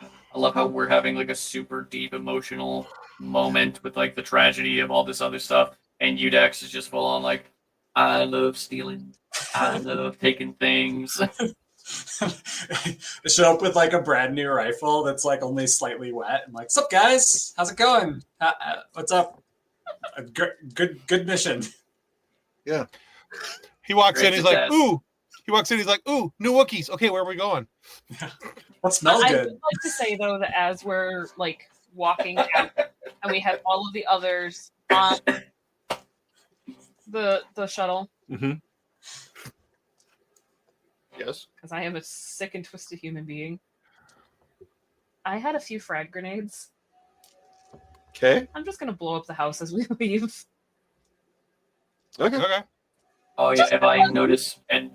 I love how we're having like a super deep emotional moment with like the tragedy of all this other stuff, and Udex is just full on like, I love stealing, I love taking things. Show up with like a brand new rifle that's like only slightly wet, and like, "What's up, guys? How's it going? What's up? Good mission." Yeah. He walks in. Great He's like, success. "Ooh." He walks in. He's like, "Ooh, new Wookiees. Okay, where are we going?" What smells I good? would like to say though that as we're like walking out, and we have all of the others on the shuttle, Mm-hmm. Yes. because I am a sick and twisted human being. I had a few frag grenades. Okay. I'm just gonna blow up the house as we leave. Okay. Okay. Oh yeah, if I notice and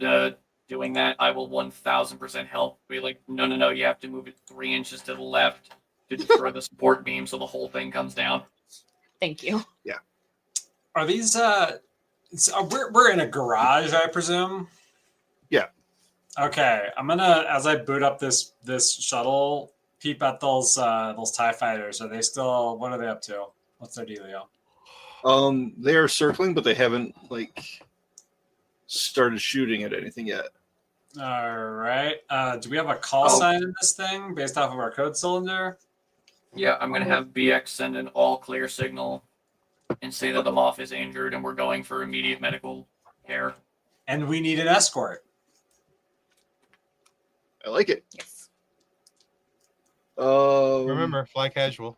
doing that, I will 1000% help. Be like, no, you have to move it 3 inches to the left to destroy the support beam, so the whole thing comes down. Thank you. Are these? We're in a garage, I presume. Yeah. Okay, I'm gonna as I boot up this shuttle, peep at those TIE fighters. Are they still? What are they up to? What's their dealio? They are circling, but they haven't like started shooting at anything yet. All right. Do we have a call sign in this thing based off of our code cylinder? Yeah, I'm gonna have BX send an all clear signal and say that the Moff is injured and we're going for immediate medical care. And we need an escort. I like it. Yes. Remember, fly casual.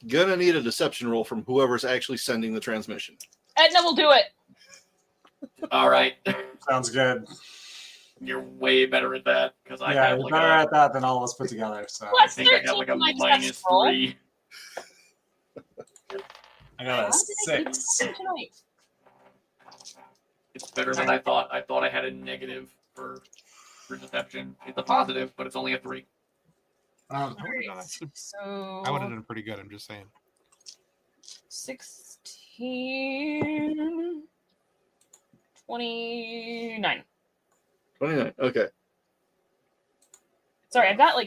Gonna need a deception roll from whoever's actually sending the transmission. Edna will do it. All right, Sounds good. you're way better at that because I Yeah, have you're like better a, at that than all of us put together. So I Plus think I got 13 like a for my deception roll. -3. I got a How did I keep 6. it tonight? It's better than I thought. I thought I had a negative for deception. It's a positive, but it's only a 3. Alright, so I would have done pretty good. I'm just saying. 16, 29. 29. Okay. Sorry, I've got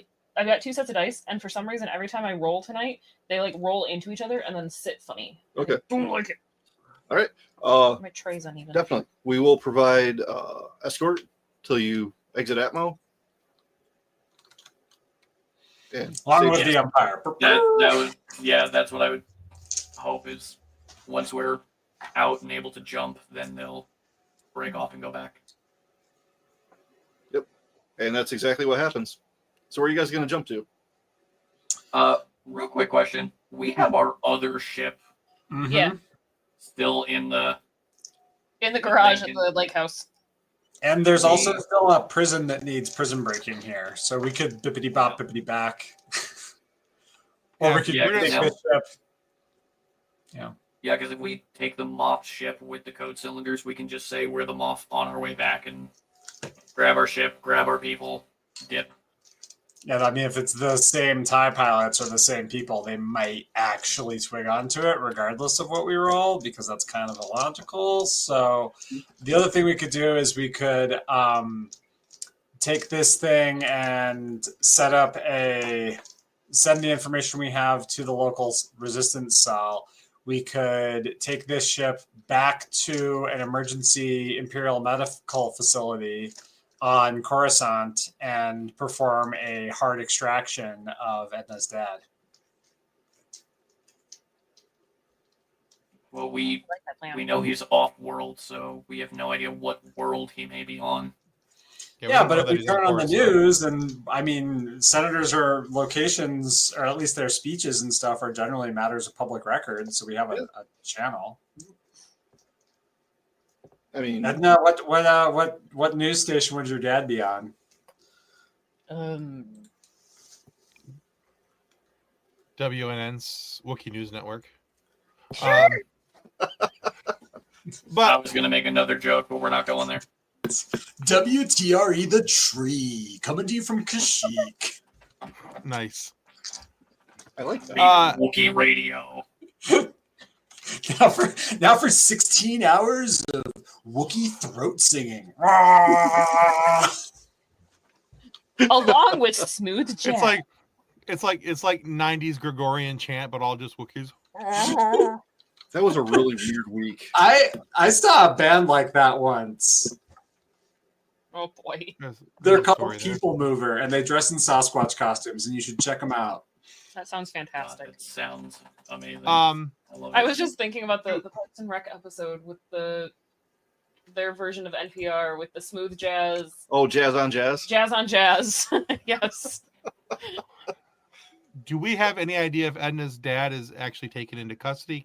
2 sets of dice, and for some reason, every time I roll tonight, they like roll into each other and then sit funny. Okay. Don't like it. All right. My tray's uneven. Definitely. We will provide escort till you exit Atmo. And Along with save- the Empire. That's what I would hope is once we're out and able to jump, then they'll break off and go back. and that's exactly what happens. So where are you guys going to jump to? Real quick question. We have our other ship. Mhm. Yeah. still in the garage at the lake house. And there's also still a prison that needs prison breaking here, so we could bippity bop, bippity back, or we could Yeah, take yeah. this ship. Yeah. Yeah, because if we take the Moth ship with the code cylinders, we can just say we're the Moth on our way back and grab our ship, grab our people, dip. Yeah, I mean, if it's the same TIE pilots or the same people, they might actually swing onto it regardless of what we roll, because that's kind of illogical. So the other thing we could do is we could take this thing and send the information we have to the local resistance cell. We could take this ship back to an emergency Imperial medical facility on Coruscant and perform a hard extraction of Edna's dad. Well, we I like that plan. know he's off-world, so we have no idea what world he may be on. Yeah, but if we turn on the news, and I mean, senators or locations, or at least their speeches and stuff, are generally matters of public record, so we have a channel. I mean, Edna, what news station would your dad be on? WNN's Wookiee News Network. I But was going to make another joke, but we're not going there. WTRE The Tree, coming to you from Kashyyyk. nice. I like that. Wookiee Radio. Now for 16 hours of Wookiee throat singing. Along with smooth jazz. It's like 90s Gregorian chant, but all just Wookiees. That was a really weird week. I saw a band like that once. Oh boy. They're called People Mover, and they dress in Sasquatch costumes, and you should check them out. That sounds fantastic. That sounds amazing. I love it. was just thinking about the Parks and Rec episode with their version of NPR with the smooth jazz. Oh, jazz on jazz? Jazz on jazz. Yes. Do we have any idea if Edna's dad is actually taken into custody?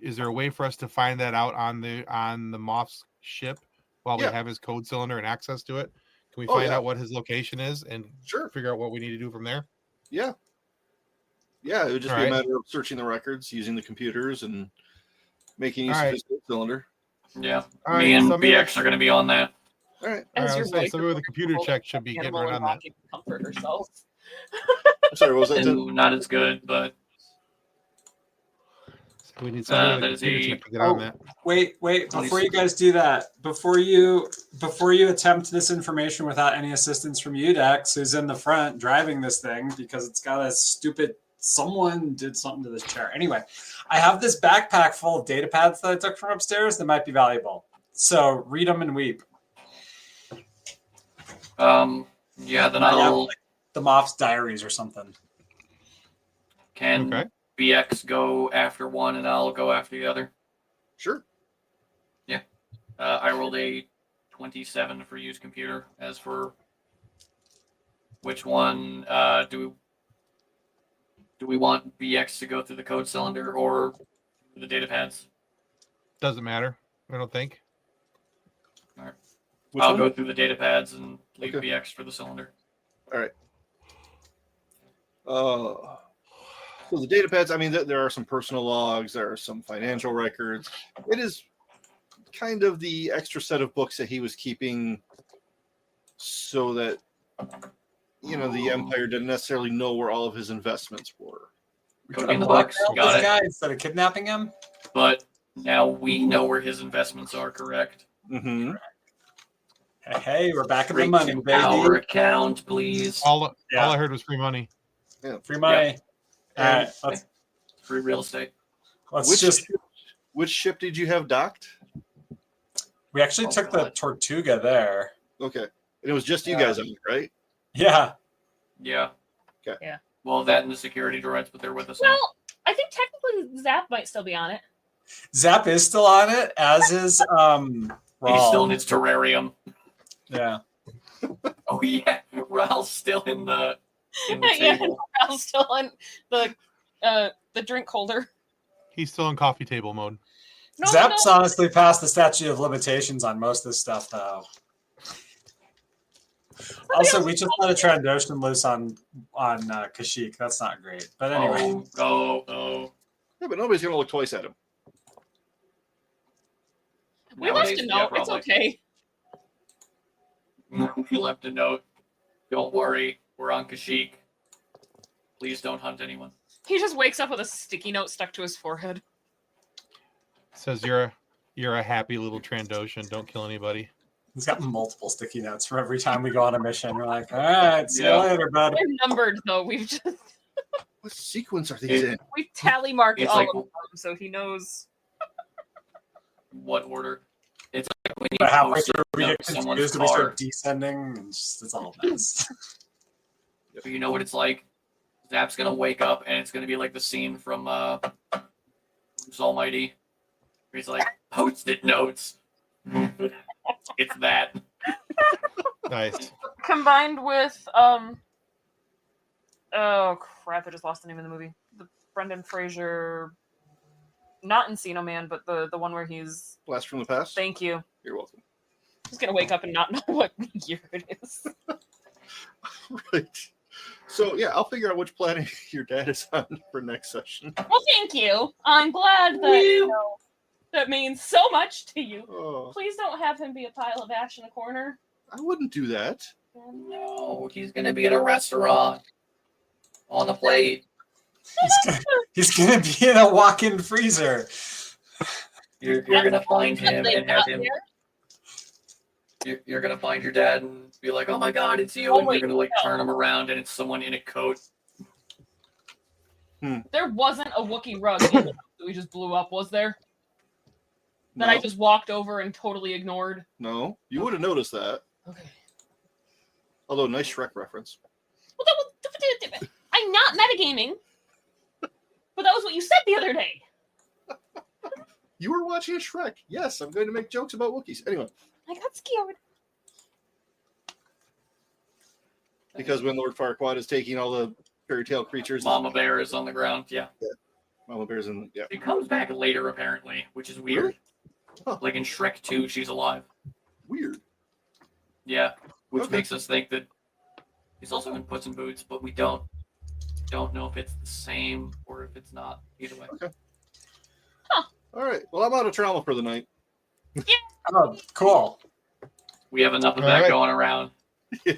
Is there a way for us to find that out on the Moth's ship while we have his code cylinder and access to it? Can we find out what his location is and figure out what we need to do from there? Yeah. Yeah, it would just be a matter of searching the records, using the computers, and making use of his code cylinder. Yeah. Me and BX are going to be on that. All right. Somebody with a computer check should be getting right on that. Comfort herself. I'm sorry, what was that? Ooh, not as good, but we need somebody with a computer check to get on that. Wait! Before you guys do that, before you attempt this information without any assistance from Udex, who's in the front driving this thing because it's got a stupid. Someone did something to this chair. Anyway, I have this backpack full of data pads that I took from upstairs that might be valuable. So read them and weep. Yeah, then I'll like the Moff's diaries or something. Can BX go after one and I'll go after the other? Sure. Yeah. I rolled a 27 for use computer. As for which one do we want BX to go through the code cylinder or the data pads? Doesn't matter, I don't think. All right. I'll go through the data pads and leave BX for the cylinder. All right. So the data pads, I mean, there are some personal logs, there are some financial records. It is kind of the extra set of books that he was keeping so that, the Empire didn't necessarily know where all of his investments were. Could be in the box. Got it. Guy instead of kidnapping him. But now we know where his investments are, correct? Mm-hmm. Hey, we're back in the money, baby. Our account, please. All I heard was free money. Yeah, free money. Yeah. Free real estate. Which ship did you have docked? We actually took the Tortuga there. Okay. And it was just you guys on it, right? Yeah. Yeah. Okay. Yeah. Well, that and the security droids, but they're with us now. Well, I think technically Zap might still be on it. Zap is still on it, as is He still needs terrarium. Yeah. Oh yeah, Raul's still in the Yeah, table. Raul's still in the drink holder. He's still in coffee table mode. No, Zep's no. honestly passed the statute of limitations on most of this stuff, though. Also, we just let a Trandoshan loose on Kashyyyk. That's not great. But anyway. Oh. Yeah, but nobody's gonna look twice at him. We left a note. It's okay. We left a note. Don't worry, we're on Kashyyyk. Please don't hunt anyone. He just wakes up with a sticky note stuck to his forehead. Says you're a happy little Trandoshan. Don't kill anybody. He's got multiple sticky notes for every time we go on a mission. We're like, all right, see you later, bud. They're numbered though. We've just What sequence are these in? we've tally marked It's all like- of them, so he knows. What order? It's like when you But halfway post through, we a note get to someone's confused and we car. start descending, and it's all a mess. But you know what it's like? Zap's gonna wake up and it's gonna be like the scene from Bruce Almighty. Where he's like, post-it notes. It's that. Nice. Combined with oh crap! I just lost the name of the movie. The Brendan Fraser, not Encino Man, but the one where he's. Blast from the past. Thank you. You're welcome. He's gonna wake up and not know what year it is. Right. So yeah, I'll figure out which planet your dad is on for next session. Well, thank you. I'm glad that that means so much to you. Oh, Please don't have him be a pile of ash in a corner. I wouldn't do that. No, he's gonna be at a restaurant. On the plate. He's gonna be in a walk-in freezer. You're gonna find him and have him. You're gonna find your dad and be like, "Oh my God, it's you!" And you're gonna like turn him around, and it's someone in a coat. There wasn't a Wookiee rug in the house that we just blew up, was there? That I No. just walked over and totally ignored. No, you would have noticed that. Okay. Although, nice Shrek reference. Well, I'm not metagaming, but that was what you said the other day. You were watching a Shrek. Yes, I'm going to make jokes about Wookiees. Anyway, I got scared. because when Lord Farquaad is taking all the fairy tale creatures, Mama Bear is on the ground. Yeah, Mama Bear's in. Yeah. she comes back later apparently, which is weird. Really? Huh. Like in Shrek 2, she's alive. Weird. Yeah, which Okay. makes us think that he's also in Puss in Boots, but we don't know if it's the same or if it's not. Either way. Okay. All right. Well, I'm out of trauma for the night. Oh, cool. We have enough of All that right. going around. Yeah.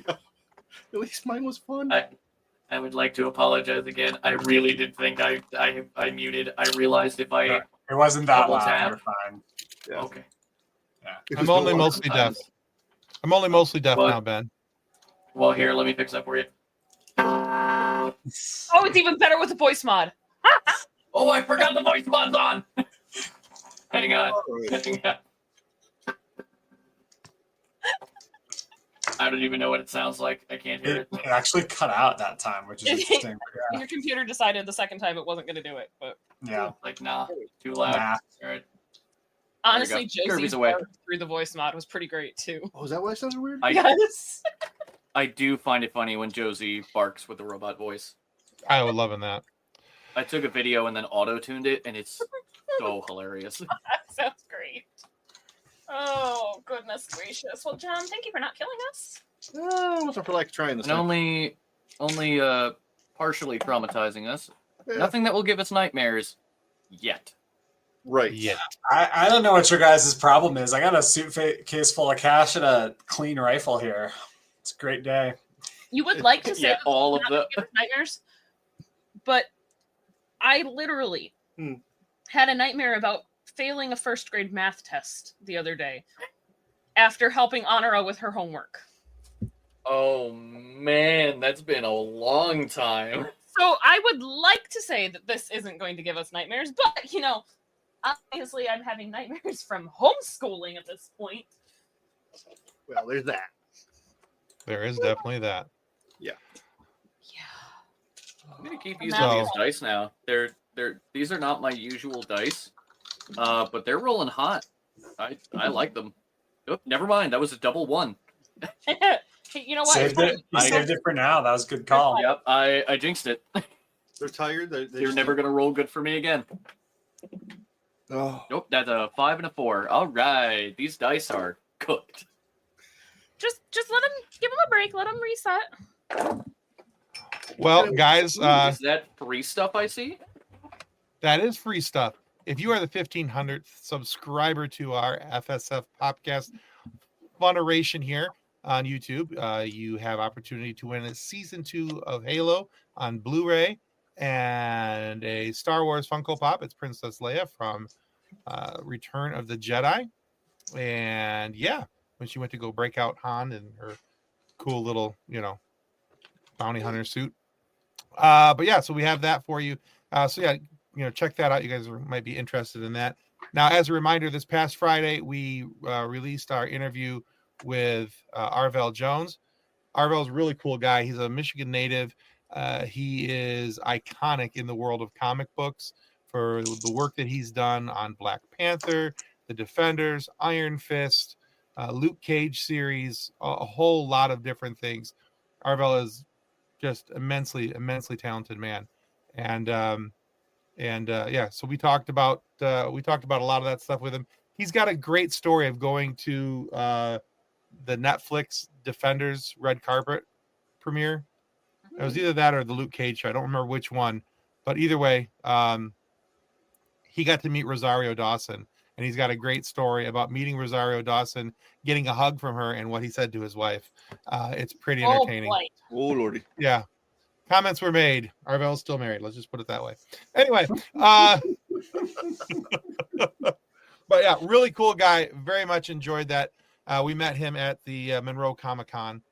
At least mine was fun. I would like to apologize again. I really did think I muted. I realized if I It wasn't that Double loud. tap. We're fine. Yeah. okay. Because I'm no only one- mostly deaf. I'm only mostly deaf What? now, Ben. Well, here, let me fix that for you. Oh, it's even better with the voice mod. Oh, I forgot the voice mod's on. Hang on. All right. Hang on. I don't even know what it sounds like. I can't hear It it. actually cut out that time, which is interesting. But Your computer decided the second time it wasn't going to do it, but yeah. Like, nah, too loud. Nah. All right. honestly, go. Kirby's Josie's away. bark through the voice mod was pretty great too. Oh, is that why it sounded weird? Yes. I do find it funny when Josie barks with the robot voice. I was loving that. I took a video and then auto-tuned it, and it's so hilarious. That sounds great. Oh, goodness gracious. Well, John, thank you for not killing us. I wasn't for like trying this. And time. only partially traumatizing us. Yeah. Nothing that will give us nightmares yet. Right. Yeah. I don't know what your guys' problem is. I got a suitcase full of cash and a clean rifle here. It's a great day. You would like to say Yeah, that all of not the gonna give us nightmares, but I literally had a nightmare about failing a first grade math test the other day after helping Honora with her homework. Oh man, that's been a long time. So I would like to say that this isn't going to give us nightmares, but you know, obviously I'm having nightmares from homeschooling at this point. Well, there's that. There is definitely that. Yeah. I'm gonna keep using So- these dice now. These are not my usual dice, but they're rolling hot. I like them. Oh, never mind. That was a double one. You know what? Saved it. You saved it for now. That was a good call. Yep, I jinxed it. They're tired. They're never gonna roll good for me again. Oh, Nope, that's a 5 and a 4. All right, these dice are cooked. Just let him, give him a break. Let him reset. Well, guys, Is that free stuff I see? that is free stuff. If you are the 1500th subscriber to our FSF PopCast Funneration here on YouTube, you have opportunity to win a season 2 of Halo on Blu-ray and a Star Wars Funko Pop. It's Princess Leia from Return of the Jedi. And yeah, when she went to go break out Han in her cool little, bounty hunter suit. But yeah, so we have that for you. So yeah, check that out. You guys might be interested in that. Now, as a reminder, this past Friday, we released our interview with Arvell Jones. Arvell's a really cool guy. He's a Michigan native. He is iconic in the world of comic books for the work that he's done on Black Panther, The Defenders, Iron Fist, Luke Cage series, a whole lot of different things. Arvell is just immensely talented man. And yeah, so we talked about a lot of that stuff with him. He's got a great story of going to the Netflix Defenders red carpet premiere. It was either that or the Luke Cage show. I don't remember which one, but either way, he got to meet Rosario Dawson, and he's got a great story about meeting Rosario Dawson, getting a hug from her, and what he said to his wife. It's pretty entertaining. oh lordy. Yeah. Comments were made. Arvell's still married. Let's just put it that way. Anyway, but yeah, really cool guy. Very much enjoyed that. We met him at the Monroe Comic-Con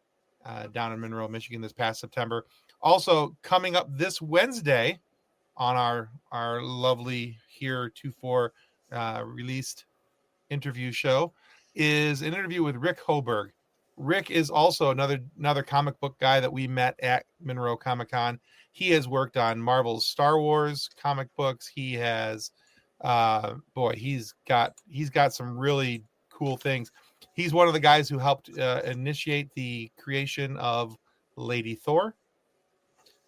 down in Monroe, Michigan this past September. Also coming up this Wednesday on our lovely Here 24 released interview show is an interview with Rick Hoberg. Rick is also another comic book guy that we met at Monroe Comic-Con. He has worked on Marvel's Star Wars comic books. He has he's got some really cool things. He's one of the guys who helped initiate the creation of Lady Thor.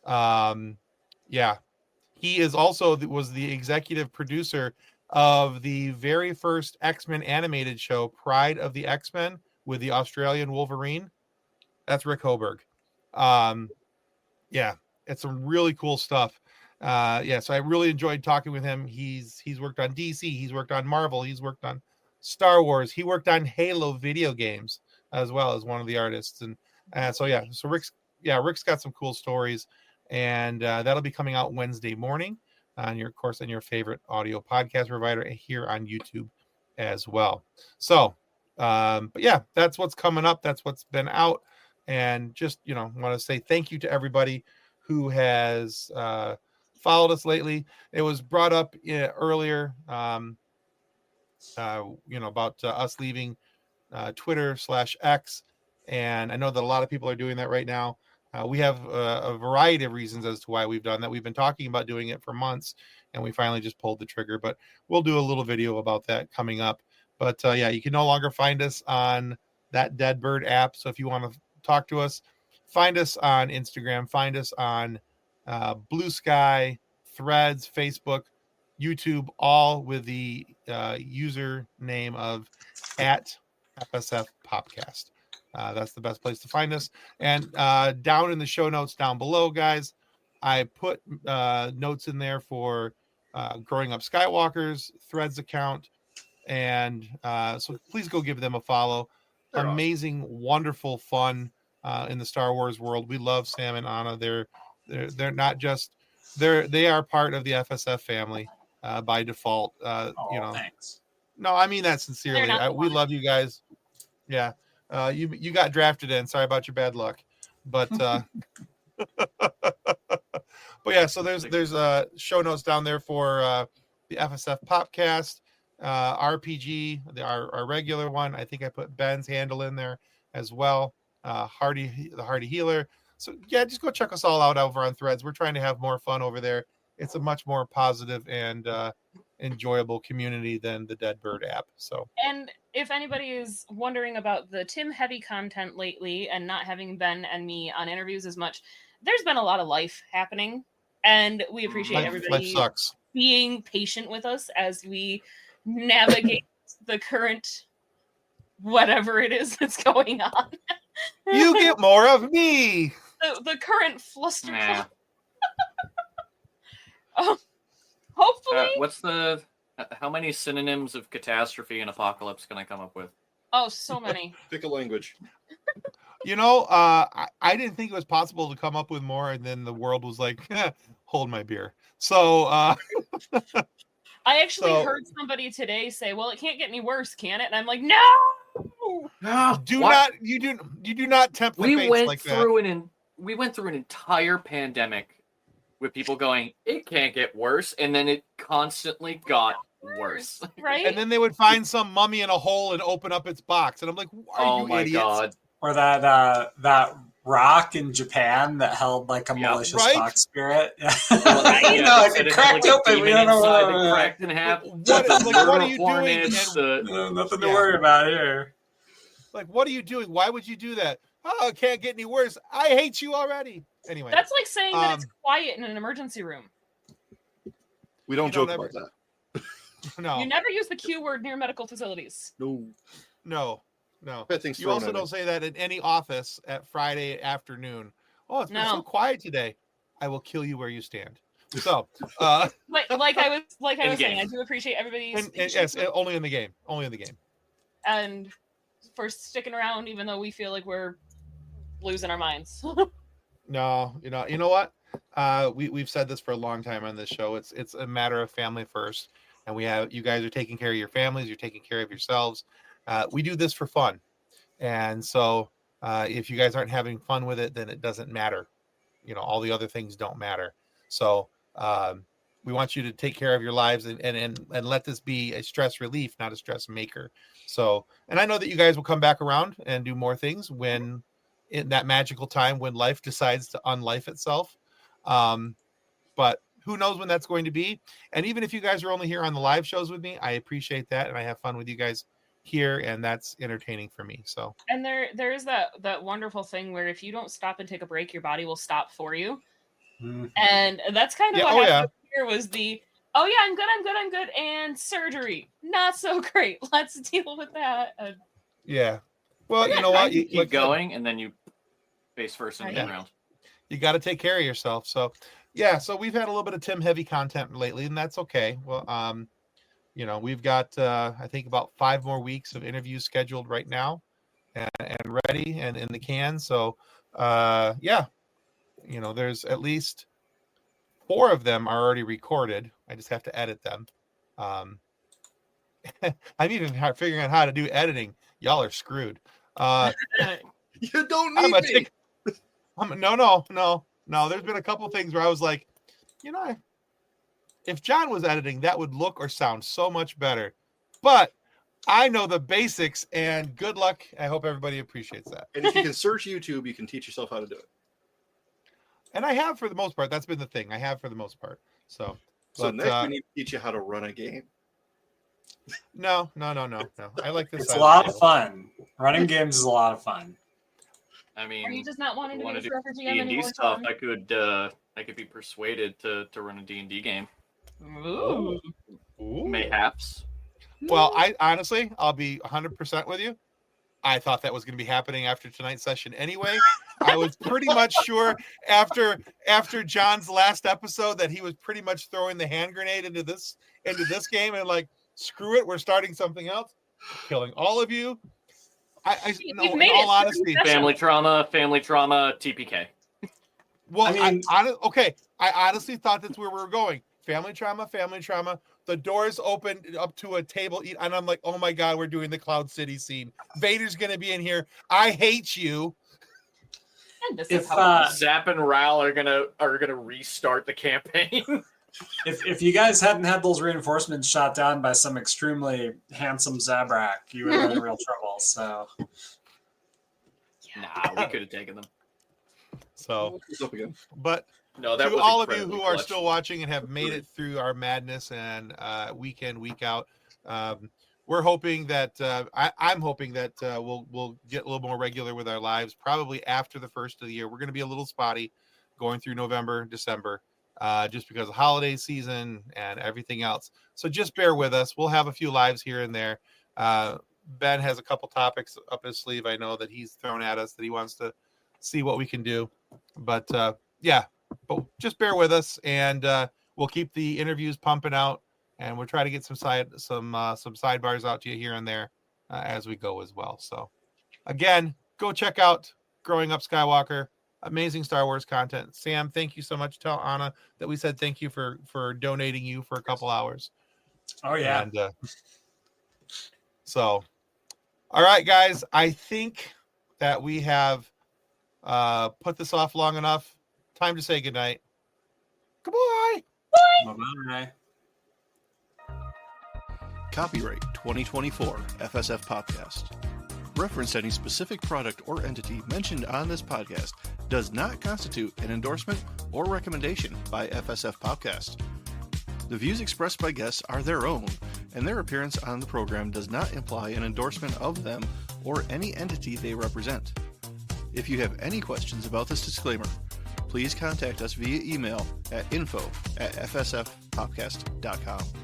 Yeah. He is also was the executive producer of the very first X-Men animated show, Pride of the X-Men, with the Australian Wolverine. That's Rick Hoberg. Yeah, it's some really cool stuff. Yeah, so I really enjoyed talking with him. He's worked on DC, he's worked on Marvel, he's worked on Star Wars, he worked on Halo video games as well as one of the artists. And so Rick's got some cool stories, and that'll be coming out Wednesday morning on your favorite audio podcast provider here on YouTube as well. So but yeah, that's what's coming up. That's what's been out. And just, want to say thank you to everybody who has followed us lately. It was brought up earlier, about us leaving Twitter/X. And I know that a lot of people are doing that right now. We have a variety of reasons as to why we've done that. We've been talking about doing it for months, and we finally just pulled the trigger. But we'll do a little video about that coming up. But yeah, you can no longer find us on that Deadbird app. So if you want to talk to us, find us on Instagram, find us on Blue Sky, Threads, Facebook, YouTube, all with the username of @FSF PopCast. That's the best place to find us. And down in the show notes down below, guys, I put notes in there for Growing Up Skywalker's Threads account. And so please go give them a follow. They're amazing, awesome. Wonderful fun in the Star Wars world. We love Sam and Anna. They're not just they are part of the FSF family by default. Thanks. No, I mean that sincerely. We love you guys. Yeah. You got drafted in. Sorry about your bad luck. But but yeah, so there's show notes down there for the FSF PopCast. RPG, our regular one. I think I put Ben's handle in there as well. The Hardy Healer. So yeah, just go check us all out over on Threads. We're trying to have more fun over there. It's a much more positive and enjoyable community than the Deadbird app. So, and if anybody is wondering about the Tim heavy content lately and not having Ben and me on interviews as much, there's been a lot of life happening, and we appreciate everybody life sucks. Being patient with us as we navigate the current whatever it is that's going on. You get more of me. The current fluster. Nah. Hopefully. What's the? How many synonyms of catastrophe and apocalypse can I come up with? Oh, so many. Pick a language. You know, I didn't think it was possible to come up with more, and then the world was like, hold my beer. So I actually heard somebody today say, "Well, it can't get any worse, can it?" And I'm like, "No, No, you do not tempt the fates like that. We went through an entire pandemic with people going, it can't get worse, and then it constantly got worse. right?" And then they would find some mummy in a hole and open up its box, and I'm like, "Are you my idiots?" god! Or that rock in Japan that held like a malicious right? fox spirit. Yeah. Right? No, it cracked open. We don't know what cracked in half. What are you doing? Nothing to worry about here. Like, what are you doing? Why would you do that? Oh, it can't get any worse. I hate you already. Anyway, That's like saying that it's quiet in an emergency room. We don't joke about that. No. You never use the Q word near medical facilities. No. Bad things You thrown also at don't it. say that in any office at Friday afternoon. Oh, it's been No. so quiet today. I will kill you where you stand. So, like I was saying, I do appreciate everybody's yes, only in the game. Only in the game. and for sticking around, even though we feel like we're losing our minds. No, you know what? We've said this for a long time on this show. It's a matter of family first, and you guys are taking care of your families. You're taking care of yourselves. We do this for fun, and so if you guys aren't having fun with it, then it doesn't matter. You know, all the other things don't matter. So we want you to take care of your lives and let this be a stress relief, not a stress maker. So, and I know that you guys will come back around and do more things when in that magical time when life decides to unlife itself. But who knows when that's going to be? And even if you guys are only here on the live shows with me, I appreciate that, and I have fun with you guys here, and that's entertaining for me. So, and there is that wonderful thing where if you don't stop and take a break, your body will stop for you. Mm-hmm. And that's kind of what happened here was oh yeah, I'm good, and surgery not so great. Let's deal with that. Yeah. Well, you know what? You keep going, and then you face first into the ground. You got to take care of yourself. So, yeah. So we've had a little bit of Tim heavy content lately, and that's okay. Well, you know, we've got I think about 5 more weeks of interviews scheduled right now, and ready and in the can. So, yeah, you know, there's at least 4 of them are already recorded. I just have to edit them. I'm even figuring out how to do editing. Y'all are screwed. You don't need me. No. There's been a couple things where I was like, you know, if John was editing, that would look or sound so much better. But I know the basics, and good luck. I hope everybody appreciates that. And if you can search YouTube, you can teach yourself how to do it. And I have for the most part. That's been the thing. I have for the most part. So next we need to teach you how to run a game. No. I like this. It's a lot of fun. Running games is a lot of fun. I mean, are you just not wanting to do forever GM D&D anymore? stuff? I could be persuaded to run a D&D game. Ooh. Mayhaps. Well, I honestly, I'll be 100% with you. I thought that was going to be happening after tonight's session anyway. I was pretty much sure after John's last episode that he was pretty much throwing the hand grenade into this game and like, screw it, we're starting something else, killing all of you. In all honesty, family trauma, TPK. Well, I mean, I honestly thought that's where we were going. Family trauma. The doors opened up to a table, and I'm like, oh my god, we're doing the Cloud City scene. Vader's gonna be in here. I hate you. And this if is how Zap and Ral are gonna restart the campaign. If you guys hadn't had those reinforcements shot down by some extremely handsome Zabrak, you would have been in real trouble. So, nah, we could have taken them. So, up again. But no, that to was all of you who are clutch. still watching and have made it through our madness and week in, week out, we're hoping that I'm hoping that we'll get a little more regular with our lives. Probably after the first of the year, we're going to be a little spotty going through November, December. just because of holiday season and everything else. So just bear with us. We'll have a few lives here and there. Ben has a couple topics up his sleeve. I know that he's thrown at us that he wants to see what we can do. But but just bear with us, and we'll keep the interviews pumping out, and we'll try to get some sidebars out to you here and there as we go as well. So again, go check out Growing Up Skywalker. Amazing Star Wars content. Sam, thank you so much. Tell Anna that we said thank you for donating you for a couple hours. Oh yeah. And so, all right, guys. I think that we have put this off long enough. Time to say goodnight. Goodbye. Bye-bye. Copyright 2024 FSF PopCast. Reference to any specific product or entity mentioned on this podcast does not constitute an endorsement or recommendation by FSF PopCast. The views expressed by guests are their own, and their appearance on the program does not imply an endorsement of them or any entity they represent. If you have any questions about this disclaimer, please contact us via email at info@fsfpopcast.com.